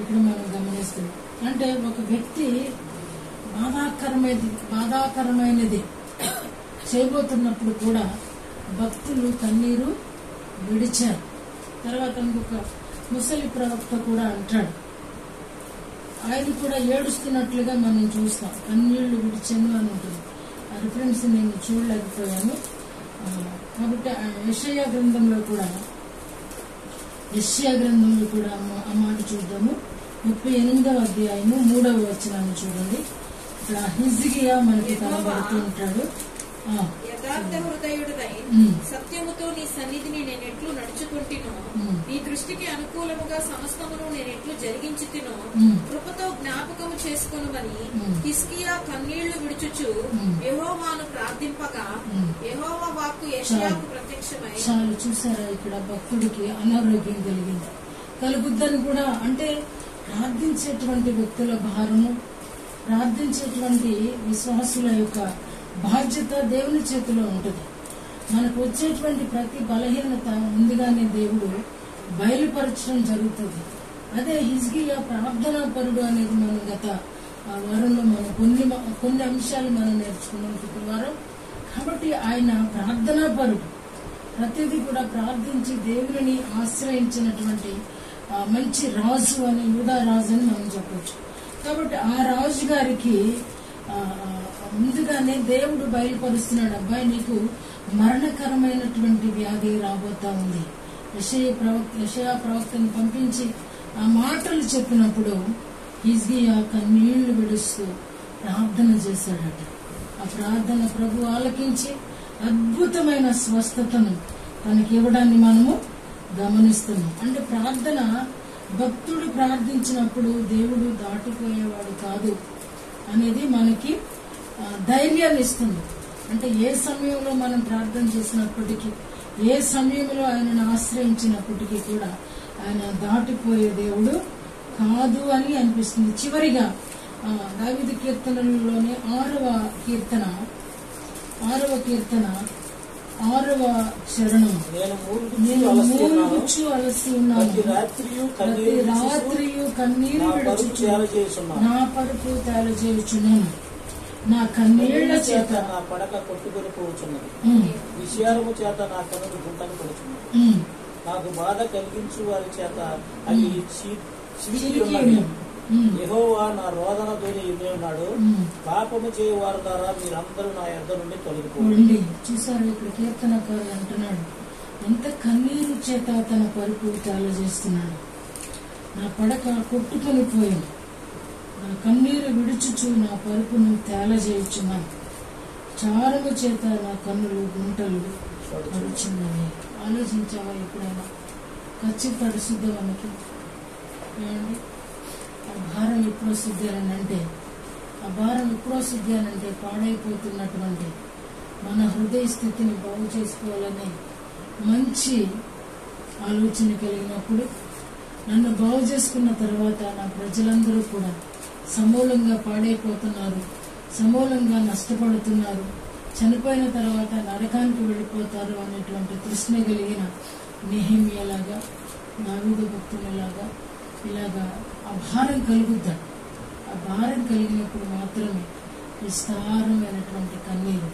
ఇక్కడ మనం గమనిస్తున్నాం. అంటే ఒక వ్యక్తి బాధాకరమైనది చేయబోతున్నప్పుడు కూడా భక్తులు కన్నీరు విడిచారు. తర్వాత ఇంకొక ముసలి ప్రవక్త కూడా అంటాడు, ఆయన కూడా ఏడుస్తున్నట్లుగా మనం చూస్తాం. కన్నీళ్లు విడిచాను అని ఉంటుంది. ఆ రిఫరెన్స్ నేను చూడలేకపోయాను. కాబట్టి యెషయా గ్రంథంలో కూడా ఆ మాట చూద్దాము. 38వ అధ్యాయము 3వ వచనాన్ని చూడండి. ఇక్కడ హిజ్కియా మనకి కనబడుతూ ఉంటాడు. యథార్థ హృదయుడై సత్యముతో నీ సన్నిధిని నేనెట్లు నడుచుకుంటునో, నీ దృష్టికి అనుకూలముగా సమస్తమును నేనెట్లు జరిగించుతునో కృపతో జ్ఞాపకము చేసుకొనుమని హిజ్కియా కన్నీళ్లు విడుచుచు యెహోవాను ప్రార్థింపగా యెహోవా వాక్కు యెషయాకు ప్రత్యక్షమై. చాలు చూసారా, ఇక్కడ భక్తుడికి అనారోగ్యం కలుగుద్దని కూడా, అంటే ప్రార్థించేటువంటి వ్యక్తుల భారము, ప్రార్థించేటువంటి విశ్వాసుల యొక్క బాధ్యత దేవుని చేతిలో ఉంటుంది. మనకు వచ్చేటువంటి ప్రతి బలహీనత ముందుగానే దేవుడు బయలుపరచడం జరుగుతుంది. అదే హిజ్కియా ప్రార్థనా పరుడు అనేది మనం గత వారంలో మనం కొన్ని అంశాలు మనం నేర్చుకున్నాం శుక్రవారం. కాబట్టి ఆయన ప్రార్థనా పరుడు, ప్రతిదీ కూడా ప్రార్థించి దేవుని ఆశ్రయించినటువంటి మంచి రాజు అని, యూదా రాజు అని మనం చెప్పొచ్చు. కాబట్టి ఆ రాజు గారికి ముందుగానే దేవుడు బయలుపరుస్తున్నాడు, అబ్బాయి నీకు మరణకరమైనటువంటి వ్యాధి రాబోతా ఉంది. యెషయా ప్రవక్తను పంపించి ఆ మాటలు చెప్పినప్పుడు హిజ్కియా కన్నీళ్లు విడుస్తూ ప్రార్థన చేశాడట. ఆ ప్రార్థన ప్రభు ఆలకించి అద్భుతమైన స్వస్థతను తనకి ఇవ్వడాన్ని మనము గమనిస్తున్నాం. అంటే ప్రార్థన, భక్తుడు ప్రార్థించినప్పుడు దేవుడు దాటిపోయేవాడు కాదు అనేది మనకి ధైర్యాన్ని ఇస్తుంది. అంటే ఏ సమయంలో మనం ప్రార్థన చేసినప్పటికీ, ఏ సమయంలో ఆయనను ఆశ్రయించినప్పటికీ కూడా ఆయన దాటిపోయే దేవుడు కాదు అని అనిపిస్తుంది. చివరిగా దావీదు కీర్తనలోనే 6వ కీర్తన 6వ చరణం, నేను మూలుగుచ్చు అలసి ఉన్నాను, ప్రతి రాత్రియు కన్నీరు విడుచుచు నా పరుపు తేలజేయుచున్నాను, నా కన్నీళ్ల చేత నా పడక కొట్టుకొని పోవచ్చున్నది, విషయాలము చేత నా కనులు గుంటను పడుచున్నది, నాకు బాధ కలిగించు వారి చేత అది చిలికి ఉన్నది. యెహోవా నా రోదన ధ్వని ఇదే ఉన్నాడు, పాపము చేయవారి ద్వారా మీరందరూ నా యొద్ద నుండి తొలగిపోండి. చూసారు, ఇక్కడ కీర్తనకారుడు అంటున్నాడు, ఎంత కన్నీరు చేత తన పరుపు తేలజేస్తున్నాడు. నా పడక కొట్టుకొని పోయింది, నా కన్నీరు విడుచుచు నా పరుపును తేలజేయుచున్నాను, చారము చేత నా కన్నులు గుంటలు పడుచున్నాయి. ఆలోచించావా ఎప్పుడైనా? ఖచ్చితంగా తడిసిద్దా మనకి? ఏమండి, ఆ భారం ఎప్పుడో సిద్ధానంటే, పాడైపోతున్నటువంటి మన హృదయ స్థితిని బాగు చేసుకోవాలని మంచి ఆలోచన కలిగినప్పుడు, నన్ను బాగు చేసుకున్న తర్వాత నా ప్రజలందరూ కూడా సమూలంగా పాడైపోతున్నారు, సమూలంగా నష్టపడుతున్నారు, చనిపోయిన తర్వాత నరకానికి వెళ్ళిపోతారు అనేటువంటి తృష్ణ కలిగిన నెహెమ్యాలాగా, దావీదు భక్తునిలాగా ఇలాగా ఆ భారం కలుగుతాడు. ఆ భారం కలిగినప్పుడు మాత్రమే విస్తారమైనటువంటి కన్నీరు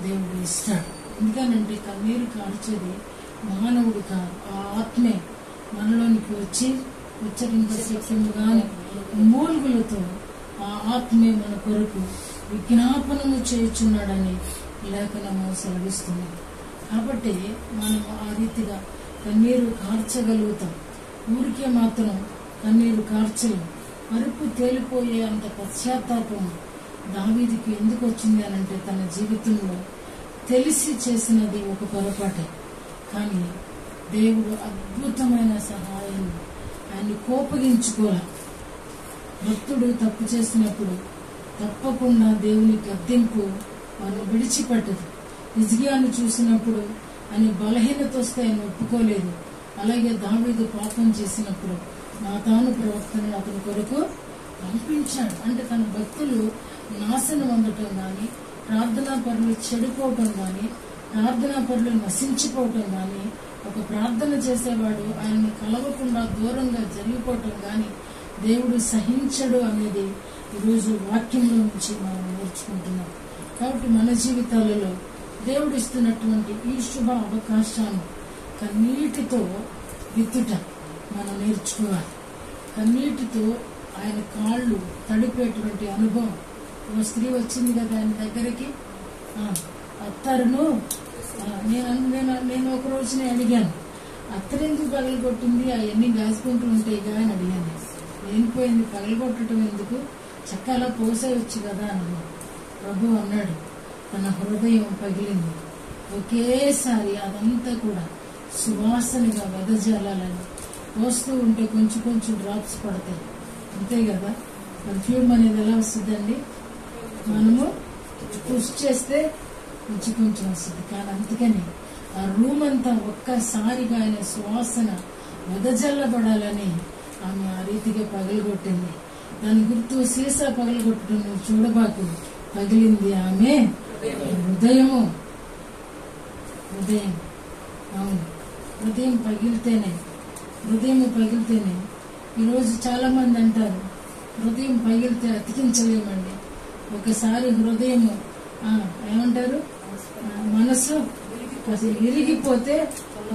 దేవుడు ఇస్తాడు. ఎందుకనంటే కన్నీరు కార్చేది మానవుడు కాదు, ఆ ఆత్మే మనలోనికి వచ్చి ఉచ్చరింప శక్తిగానే మూలుగులతో ఆ ఆత్మే మన కొరకు విజ్ఞాపనము చేయుచున్నాడని లేఖనము సెలవిస్తుంది. కాబట్టి మనం ఆ రీతిగా కన్నీరు కార్చగలుగుతాం. ఊరికే మాత్రం కన్నీరు కార్చలేం. పరుపు తేలిపోయే అంత పశ్చాత్తాపం దావీదుకి ఎందుకు వచ్చింది అనంటే, తన జీవితంలో తెలిసి చేసినది ఒక పొరపాటే, కానీ దేవుడు అద్భుతమైన సహాయాన్ని ఆయన్ని కోపగించుకోవాలి. భక్తుడు తప్పు చేసినప్పుడు తప్పకుండా దేవుని గద్దింపు వారిని విడిచిపెట్టదు. హిజ్కియాను చూసినప్పుడు ఆయన బలహీనత వస్తే ఆయన ఒప్పుకోలేదు. అలాగే దావీదు పాపం చేసినప్పుడు నాతాను ప్రవక్తను అతని కొరకు పంపించాడు. అంటే తన భక్తులు నాశనం అందటం కానీ, ప్రార్థనా పరులు చెడిపోవటం కానీ, ప్రార్థనా పరులు నశించిపోవటం కానీ, ఒక ప్రార్థన చేసేవాడు ఆయన్ని కలవకుండా దూరంగా జరిగిపోవటం కానీ దేవుడు సహించడు అనేది ఈరోజు వాక్యంలో నుంచి మనం నేర్చుకుంటున్నాం. కాబట్టి మన జీవితాలలో దేవుడు ఇస్తున్నటువంటి ఈ శుభ అవకాశాన్ని కన్నీటితో విత్తుట మనం నేర్చుకోవాలి. కన్నీటితో ఆయన కాళ్ళు తడిపేటువంటి అనుభవం. ఓ స్త్రీ వచ్చింది కదా ఆయన దగ్గరికి, అత్తరును నేను ఒక రోజునే అడిగాను, అత్తరెందుకు పగలగొట్టింది, అవన్నీ గాజుకుంటూ ఉంటాయిగా అని అడిగాను. లేనిపోయింది పగలగొట్టడం ఎందుకు, చక్కలా పోసేయచ్చు కదా అన్నాడు. ప్రభు అన్నాడు, తన హృదయం పగిలింది. ఒకేసారి అదంతా కూడా సువాసనగా వెదజల్లాలని పోస్తూ ఉంటే కొంచెం కొంచెం డ్రాప్స్ పడతాయి, అంతే కదా. పర్ఫ్యూమ్ అనేది ఎలా వస్తుందండి, మనము పుష్ చేస్తే కొంచెం కొంచెం వస్తుంది. కానీ అందుకని ఆ రూమ్ అంతా ఒక్కసారిగా ఆయన సువాసన వెదజల్లబడాలని ఆమె ఆ రీతిగా పగలగొట్టింది. దాని గుర్తు సీసా పగలగొట్టడం నువ్వు చూడబాకు, పగిలింది ఆమె హృదయం. అవును, హృదయం పగిలితేనే ఈరోజు చాలా మంది అంటారు హృదయం పగిలితే అతికించలేమండి. ఒకసారి హృదయం ఏమంటారు, మనసు విరిగిపోతే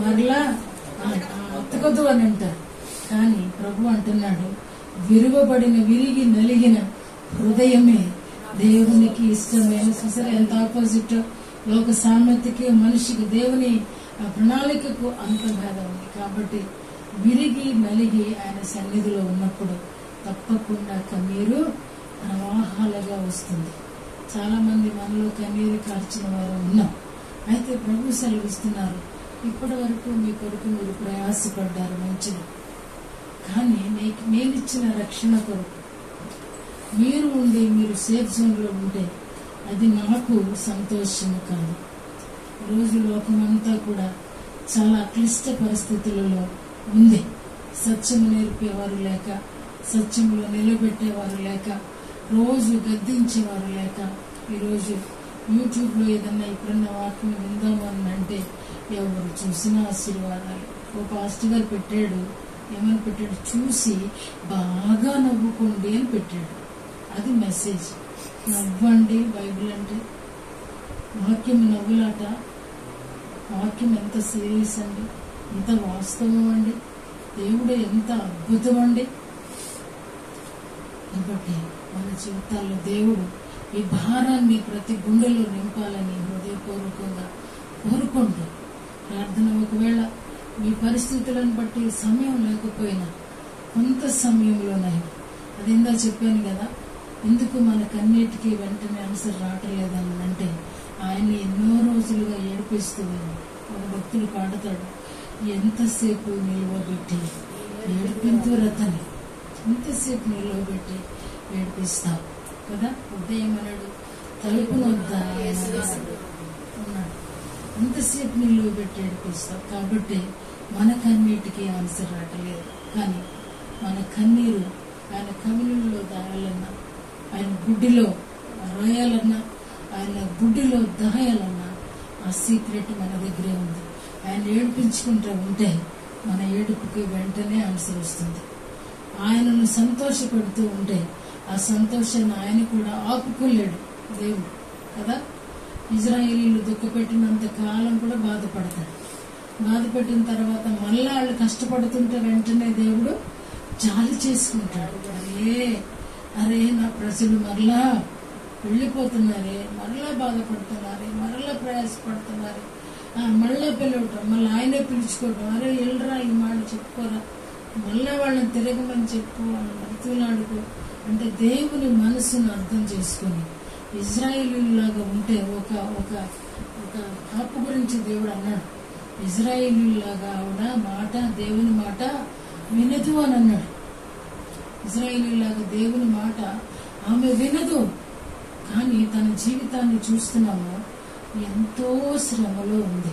మరలా అతకదు అని అంటారు. కానీ ప్రభు అంటున్నాడు, విరిగి నలిగిన హృదయమే దేవునికి ఇష్టమైన. చూసారా ఎంత ఆపోజిట్, లోక సామెతకి మనిషికి దేవుని ప్రణాళికకు అంత భేదం ఉంది. కాబట్టి విరిగి నలిగి ఆయన సన్నిధిలో ఉన్నప్పుడు తప్పకుండా కన్నీరు ప్రవాహాలుగా వస్తుంది. చాలా మంది మనలో కన్నీరు కార్చిన వారు ఉన్నాం. అయితే ప్రభు సెలవిస్తున్నారు, ఇప్పటి వరకు మీ కొరకు మీరు ప్రయాసపడ్డారు, మంచిది. కానీ నేనిచ్చిన రక్షణ కొరకు మీరు సేఫ్ జోన్ లో ఉంటే అది నాకు సంతోషము కాదు. రోజు లోకమంతా కూడా చాలా క్లిష్ట పరిస్థితులలో ఉంది. సత్యము నేర్పేవారు లేక, సత్యములో నిలబెట్టేవారు లేక, రోజు గద్దించేవారు లేక, ఈరోజు యూట్యూబ్ లో ఏదన్నా ఇప్పుడున్న వాక్యం విందామని అంటే ఎవరు చూసినా ఆశీర్వాదాలు. ఓ పాస్టర్ గారు పెట్టాడు, ఏమని పెట్టాడు, చూసి బాగా నవ్వుకోండి అని పెట్టాడు. అది మెసేజ్. నవ్వండి, బైబిల్ అంటే వాక్యం నవ్వులాట. వాక్యం ఎంత సీరియస్ అండి, ఎంత వాస్తవం అండి, దేవుడు ఎంత అద్భుతం అండి. కాబట్టి మన జీవితాల్లో దేవుడు ఈ భారాన్ని ప్రతి గుండెలో నింపాలని హృదయపూర్వకంగా కోరుకుంటూ ప్రార్థన, ఒకవేళ మీ పరిస్థితులను బట్టి సమయం లేకపోయినా కొంత సమయంలోనైనా, అది ఇందా చెప్పాను కదా, ఎందుకు మనకన్నిటికీ వెంటనే ఆన్సర్ రావట్లేదని అంటే ఆయన్ని ఎన్నో రోజులుగా ఏడిపిస్తూ ఒక భక్తుడు పాడతాడు, ఎంతసేపు నిలువబెట్టి ఏడిపింతూ రతని, ఎంతసేపు నిలువబెట్టి ఏడిపిస్తావు కదా. ఉదయం అన్నాడు, తలుపునొద్ద ఉన్నాడు, ఎంతసేపు నిలువబెట్టి ఏడిపిస్తావు. కాబట్టి మన కన్నీటికి ఆన్సర్ రావట్లేదు. కానీ మన కన్నీరు ఆయన కవిలో దాయాలన్నా, ఆయన గుడ్డిలో రాయాలన్నా, ఆయన గుడ్డిలో దాయాలన్నా ఆ సీక్రెట్ మన దగ్గరే ఉంది. ఆయన ఏడిపించుకుంటూ ఉంటే మన ఏడుపుకి వెంటనే ఆన్సర్ వస్తుంది. ఆయనను సంతోషపెడుతూ ఉంటే ఆ సంతోషాన్ని ఆయన కూడా ఆపుకోలేడు దేవుడు కదా. ఇజ్రాయేలీలు దుఃఖపెట్టినంత కాలం కూడా బాధపడతాడు. బాధపెట్టిన తర్వాత మళ్ళా వాళ్ళు కష్టపడుతుంటే వెంటనే దేవుడు జాలి చేసుకుంటాడు. అరే నా ప్రజలు మరలా వెళ్ళిపోతున్నారే, మరలా బాధపడుతున్నారే, మరలా ప్రయాసపడుతున్నారే, మళ్ళా పిలవటం, మళ్ళీ ఆయనే పిలుచుకోవటం, అరే వెళ్ళరా ఈ మాట చెప్పుకోరా, మళ్ళా వాళ్ళని తిరగమని చెప్పు, వాళ్ళని బతులాడుకో అంటే దేవుని మనసును అర్థం చేసుకుని ఇజ్రాయేలీలాగా ఉంటే ఒక ఒక ఒక కాపు గురించి దేవుడు అన్నాడు, ఇజ్రాయేలీలాగా ఆవిడ మాట దేవుని మాట వినదు అని అన్నాడు. ఇజ్రాయేలీలాగా దేవుని మాట ఆమె వినదు. కానీ తన జీవితాన్ని చూస్తున్నాము, ఎంతో శ్రమలో ఉంది.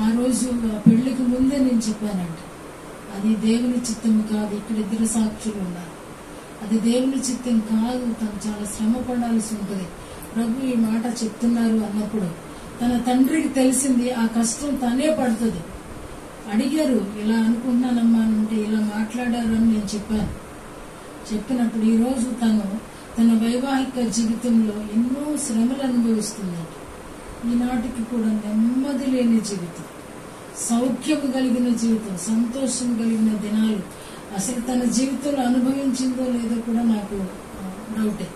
ఆ రోజు పెళ్లికి ముందే నేను చెప్పానంట, అది దేవుని చిత్తము కాదు, ఇక్కడ ఇద్దరు సాక్షులు ఉన్నారు. అది దేవుని చిత్తం కాదు. తను చాలా శ్రమ పడాల్సి ఉంటుంది. ప్రభు ఈ మాట చెప్తున్నారు అన్నప్పుడు తన తండ్రికి తెలిసింది, ఆ కష్టం తనే పడుతుంది. అడిగారు, ఇలా అనుకుంటున్నానమ్మా అంటే ఇలా మాట్లాడారు అని నేను చెప్పినప్పుడు ఈరోజు తన వైవాహిక జీవితంలో ఎన్నో శ్రమలు అనుభవిస్తున్నాడు. ఈనాటికి కూడా నెమ్మది లేని జీవితం, సౌఖ్యం కలిగిన జీవితం, సంతోషం కలిగిన దినాలు అసలు తన జీవితంలో అనుభవించిందో లేదో కూడా నాకు డౌటే.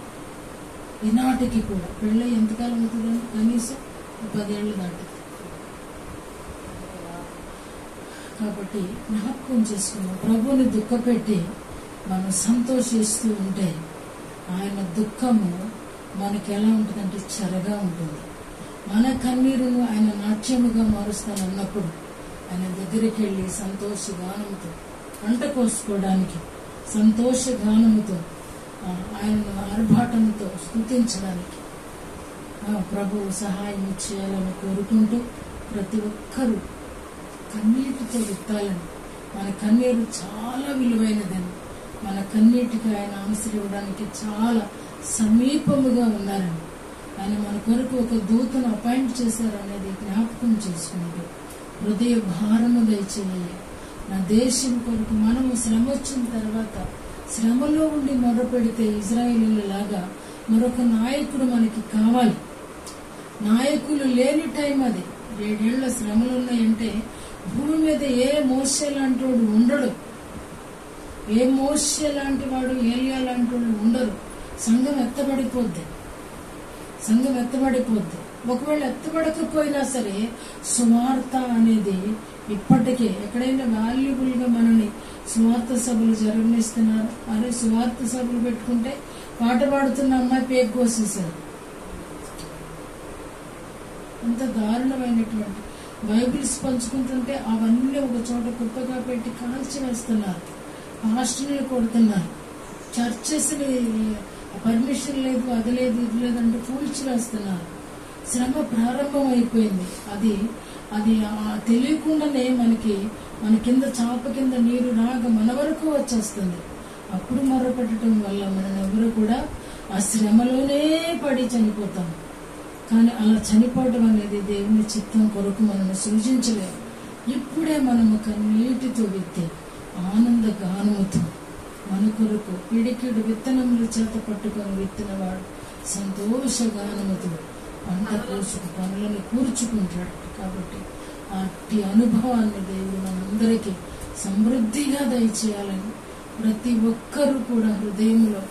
ఈనాటికి కూడా పెళ్ళి ఎంతకాలం అవుతుందని కనీసం 10 ఏళ్ళు దాటి. కాబట్టి జ్ఞాపకం చేసుకున్నాం, ప్రభుని దుఃఖపెట్టి మనం సంతోషిస్తూ ఉంటే ఆయన దుఃఖము మనకి ఎలా ఉంటుందంటే చెరగా ఉంటుంది. మన కన్నీరును ఆయన నాట్యముగా మారుస్తానన్నప్పుడు ఆయన దగ్గరికి వెళ్ళి సంతోషగానముతో పంట కోసుకోవడానికి, సంతోషగానముతో ఆయనను ఆర్భాటంతో స్తుతించడానికి ప్రభువు సహాయం చేయాలని కోరుకుంటూ ప్రతి ఒక్కరూ కన్నీటితో విత్తాలని. మన కన్నీరు చాలా విలువైనదని, మన కన్నీటికి ఆయన ఆన్సర్ ఇవ్వడానికి చాలా సమీపముగా ఉన్నారని, ఆయన మన కొరకు ఒక దూతను అపాయింట్ చేశారనేది జ్ఞాపకం చేసుకుంటూ హృదయ భారము దయచేయాలి. నా దేశం కొరకు మనము శ్రమ వచ్చిన తర్వాత శ్రమలో ఉండి మొరపెడితే ఇజ్రాయేలీలాగా మరొక నాయకుడు మనకి కావాలి. నాయకులు లేని టైం అది. 7 ఏళ్ల శ్రమలు ఉన్నాయంటే భూమి మీద ఏ మోషే లాంటి వాడు ఉండడు, ఏ మోషే లాంటి వాడు ఏలియా లాంటి వాడు ఉండరు. సంఘం ఎత్తబడిపోద్ది. ఒకవేళ ఎత్తబడకపోయినా సరే సువార్త అనేది ఇప్పటికే ఎక్కడైనా వాల్యుబుల్ గా మనని సువార్త సభలు జరగనిస్తున్నారు. అరే సువార్త సభలు పెట్టుకుంటే పాట పాడుతున్న అమ్మాయి పేరు కోసేశారు. అంత దారుణమైనటువంటి బైబిల్స్ పంచుకుంటుంటే అవన్నీ ఒక చోట కుప్పగా పెట్టి కాల్చి వేస్తున్నారు. పాస్టర్లు కొడుతున్నారు. చర్చెస్ పర్మిషన్ లేదు, అది లేదు, ఇది లేదంటే కూల్చి వేస్తున్నారు. శ్రమ ప్రారంభం అయిపోయింది. అది తెలియకుండానే మన కింద చాప కింద నీరు రాగా మన వరకు వచ్చేస్తుంది. అప్పుడు మొరపెట్టడం వల్ల మనం ఎవరు కూడా ఆ శ్రమలోనే పడి చనిపోతాం. కానీ అలా చనిపోవడం అనేది దేవుని చిత్తం కొరకు మనల్ని సృజించలేము. ఇప్పుడే మనము కన్నీటితో విత్తే ఆనంద గానముతో మన కొరకు పిడికిడు విత్తనముల చేత పట్టుకొని విత్తినవాడు సంతోష గానముతో పంట కోసుకు పనులను కూర్చుకుంటాడు. కాబట్టి అట్టి అనుభవాన్ని దేవుడు మనందరికీ సమృద్ధిగా దయచేయాలని ప్రతి ఒక్కరూ కూడా హృదయంలో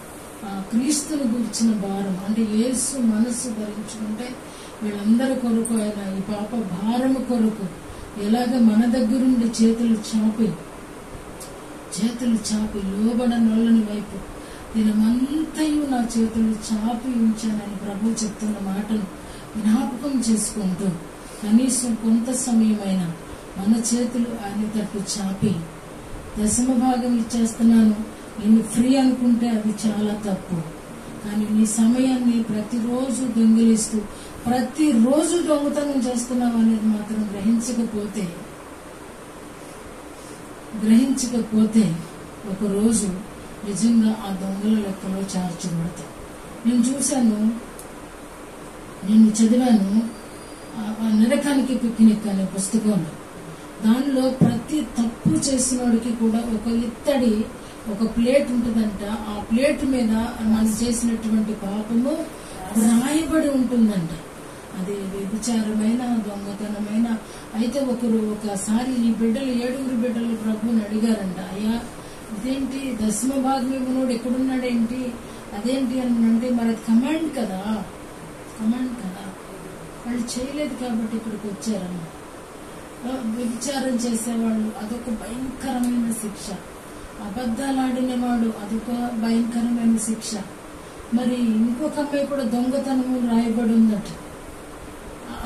క్రీస్తును గురించిన భారం అంటే యేసు మనస్సు ధరించుకుంటే వీళ్ళందరి కొరకు ఆయన ఈ పాప భారము కొరకు ఎలాగ మన దగ్గరుండి చేతులు చాపి లోబడనొల్లని వైపు దినమంతయు నా చేతులు చాపి ఉంచానని ప్రభు చెప్తున్న మాటను జ్ఞాపకం చేసుకుంటూ కనీసం కొంత సమయమైనా మన చేతులు ఆయన తట్టు చాపి 10వ భాగం ఇచ్చేస్తున్నాను నేను ఫ్రీ అనుకుంటే అది చాలా తప్పు. కానీ నీ సమయాన్ని ప్రతిరోజు దొంగిలిస్తూ ప్రతిరోజు దొంగతనం చేస్తున్నావు అనేది మాత్రం గ్రహించకపోతే ఒకరోజు నిజంగా ఆ దొంగల లెక్కలో చేర్చబడతావు. నేను చూశాను, నేను చదివాను నరకానికి పిక్నిక్ అనే పుస్తకంలో. దానిలో ప్రతి తప్పు చేసినోడికి కూడా ఒక ప్లేట్ ఉంటుందంట. ఆ ప్లేట్ మీద మనం చేసినటువంటి పాపము రాయబడి ఉంటుందంట. అది వ్యభిచారమైన దొంగతనమైన. అయితే ఒకసారి ఈ 7 బిడ్డలు ప్రభుని అడిగారంట, అయ్యా ఇదేంటి 10వ భాగం ఇవ్వనోడు ఎక్కడున్నాడేంటి, అదేంటి అని అంటే మరి కమాండ్ కదా వాళ్ళు చేయలేదు కాబట్టి ఇక్కడికి వచ్చారన్న. వ్యభిచారం చేసేవాళ్ళు అదొక భయంకరమైన శిక్ష, అబద్ధాలు ఆడినవాడు అదొక భయంకరమైన శిక్ష. మరి ఇంకొక అమ్మాయి కూడా దొంగతనము రాయబడి ఉందట.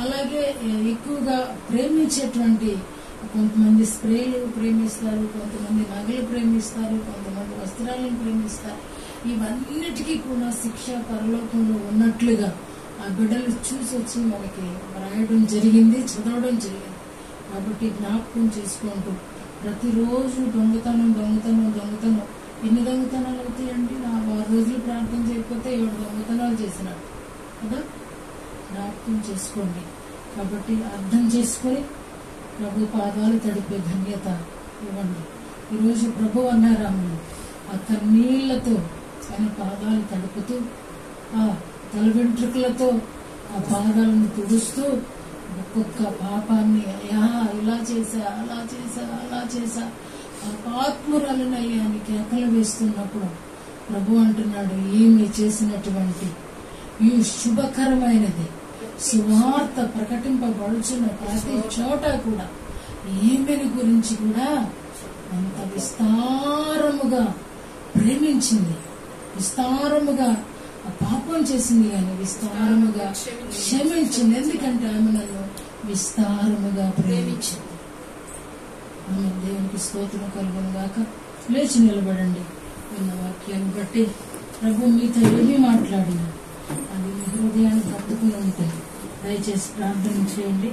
అలాగే ఎక్కువగా ప్రేమించేటువంటి కొంతమంది స్ప్రేలు ప్రేమిస్తారు, కొంతమంది నగలు ప్రేమిస్తారు, కొంతమంది వస్త్రాలను ప్రేమిస్తారు. ఇవన్నిటికీ కూడా శిక్ష పరలోకంలో ఉన్నట్లుగా ఆ బిడ్డలు చూసి వచ్చి మనకి రాయడం జరిగింది, చదవడం జరిగింది. కాబట్టి జ్ఞాపకం చేసుకుంటూ ప్రతిరోజు దొంగతనం ఎన్ని దొంగతనాలు అవుతాయండి? 6 రోజులు ప్రార్థన చేయకపోతే 7 దొంగతనాలు చేసినట్టు కదా. జ్ఞాపకం చేసుకోండి. కాబట్టి అర్థం చేసుకొని ప్రభు పాదాలు తడిపే ధన్యత ఇవ్వండి. ఈరోజు ప్రభు అన్నారామను ఆ కన్నీళ్లతో ఆయన పాదాలు తడుపుతూ, ఆ తల వెంట్రుకలతో ఆ పాదాలను తుడుస్తూ ఒక్కొక్క పాపాన్ని, అయ్యా ఇలా చేశా, అలా చేశా, అలా చేశా, ఆ పాత్మురాలనయ్యా అని కేకలు వేస్తున్నప్పుడు ప్రభు అంటున్నాడు, ఈమె చేసినటువంటి ఈ శుభకరమైనది సువార్త ప్రకటింపబడుచున్న ప్రతి చోట కూడా ఈమెను గురించి కూడా అంత విస్తారముగా ప్రేమించింది, విస్తారముగా ఆ పాపం చేసింది కానీ విస్తారముగా క్షమించింది. ఎందుకంటే ఆమె నన్ను విస్తారముగా ప్రేమించింది. ఆమె దేవునికి స్తోత్రం కలుగును గాక. లేచి నిలబడండి. విన్న వాక్యాన్ని బట్టి ప్రభు మీతో ఏమీ మాట్లాడినా అది మీ హృదయాన్ని తప్పుకుని ఉంటాయి. దయచేసి ప్రార్థన చేయండి.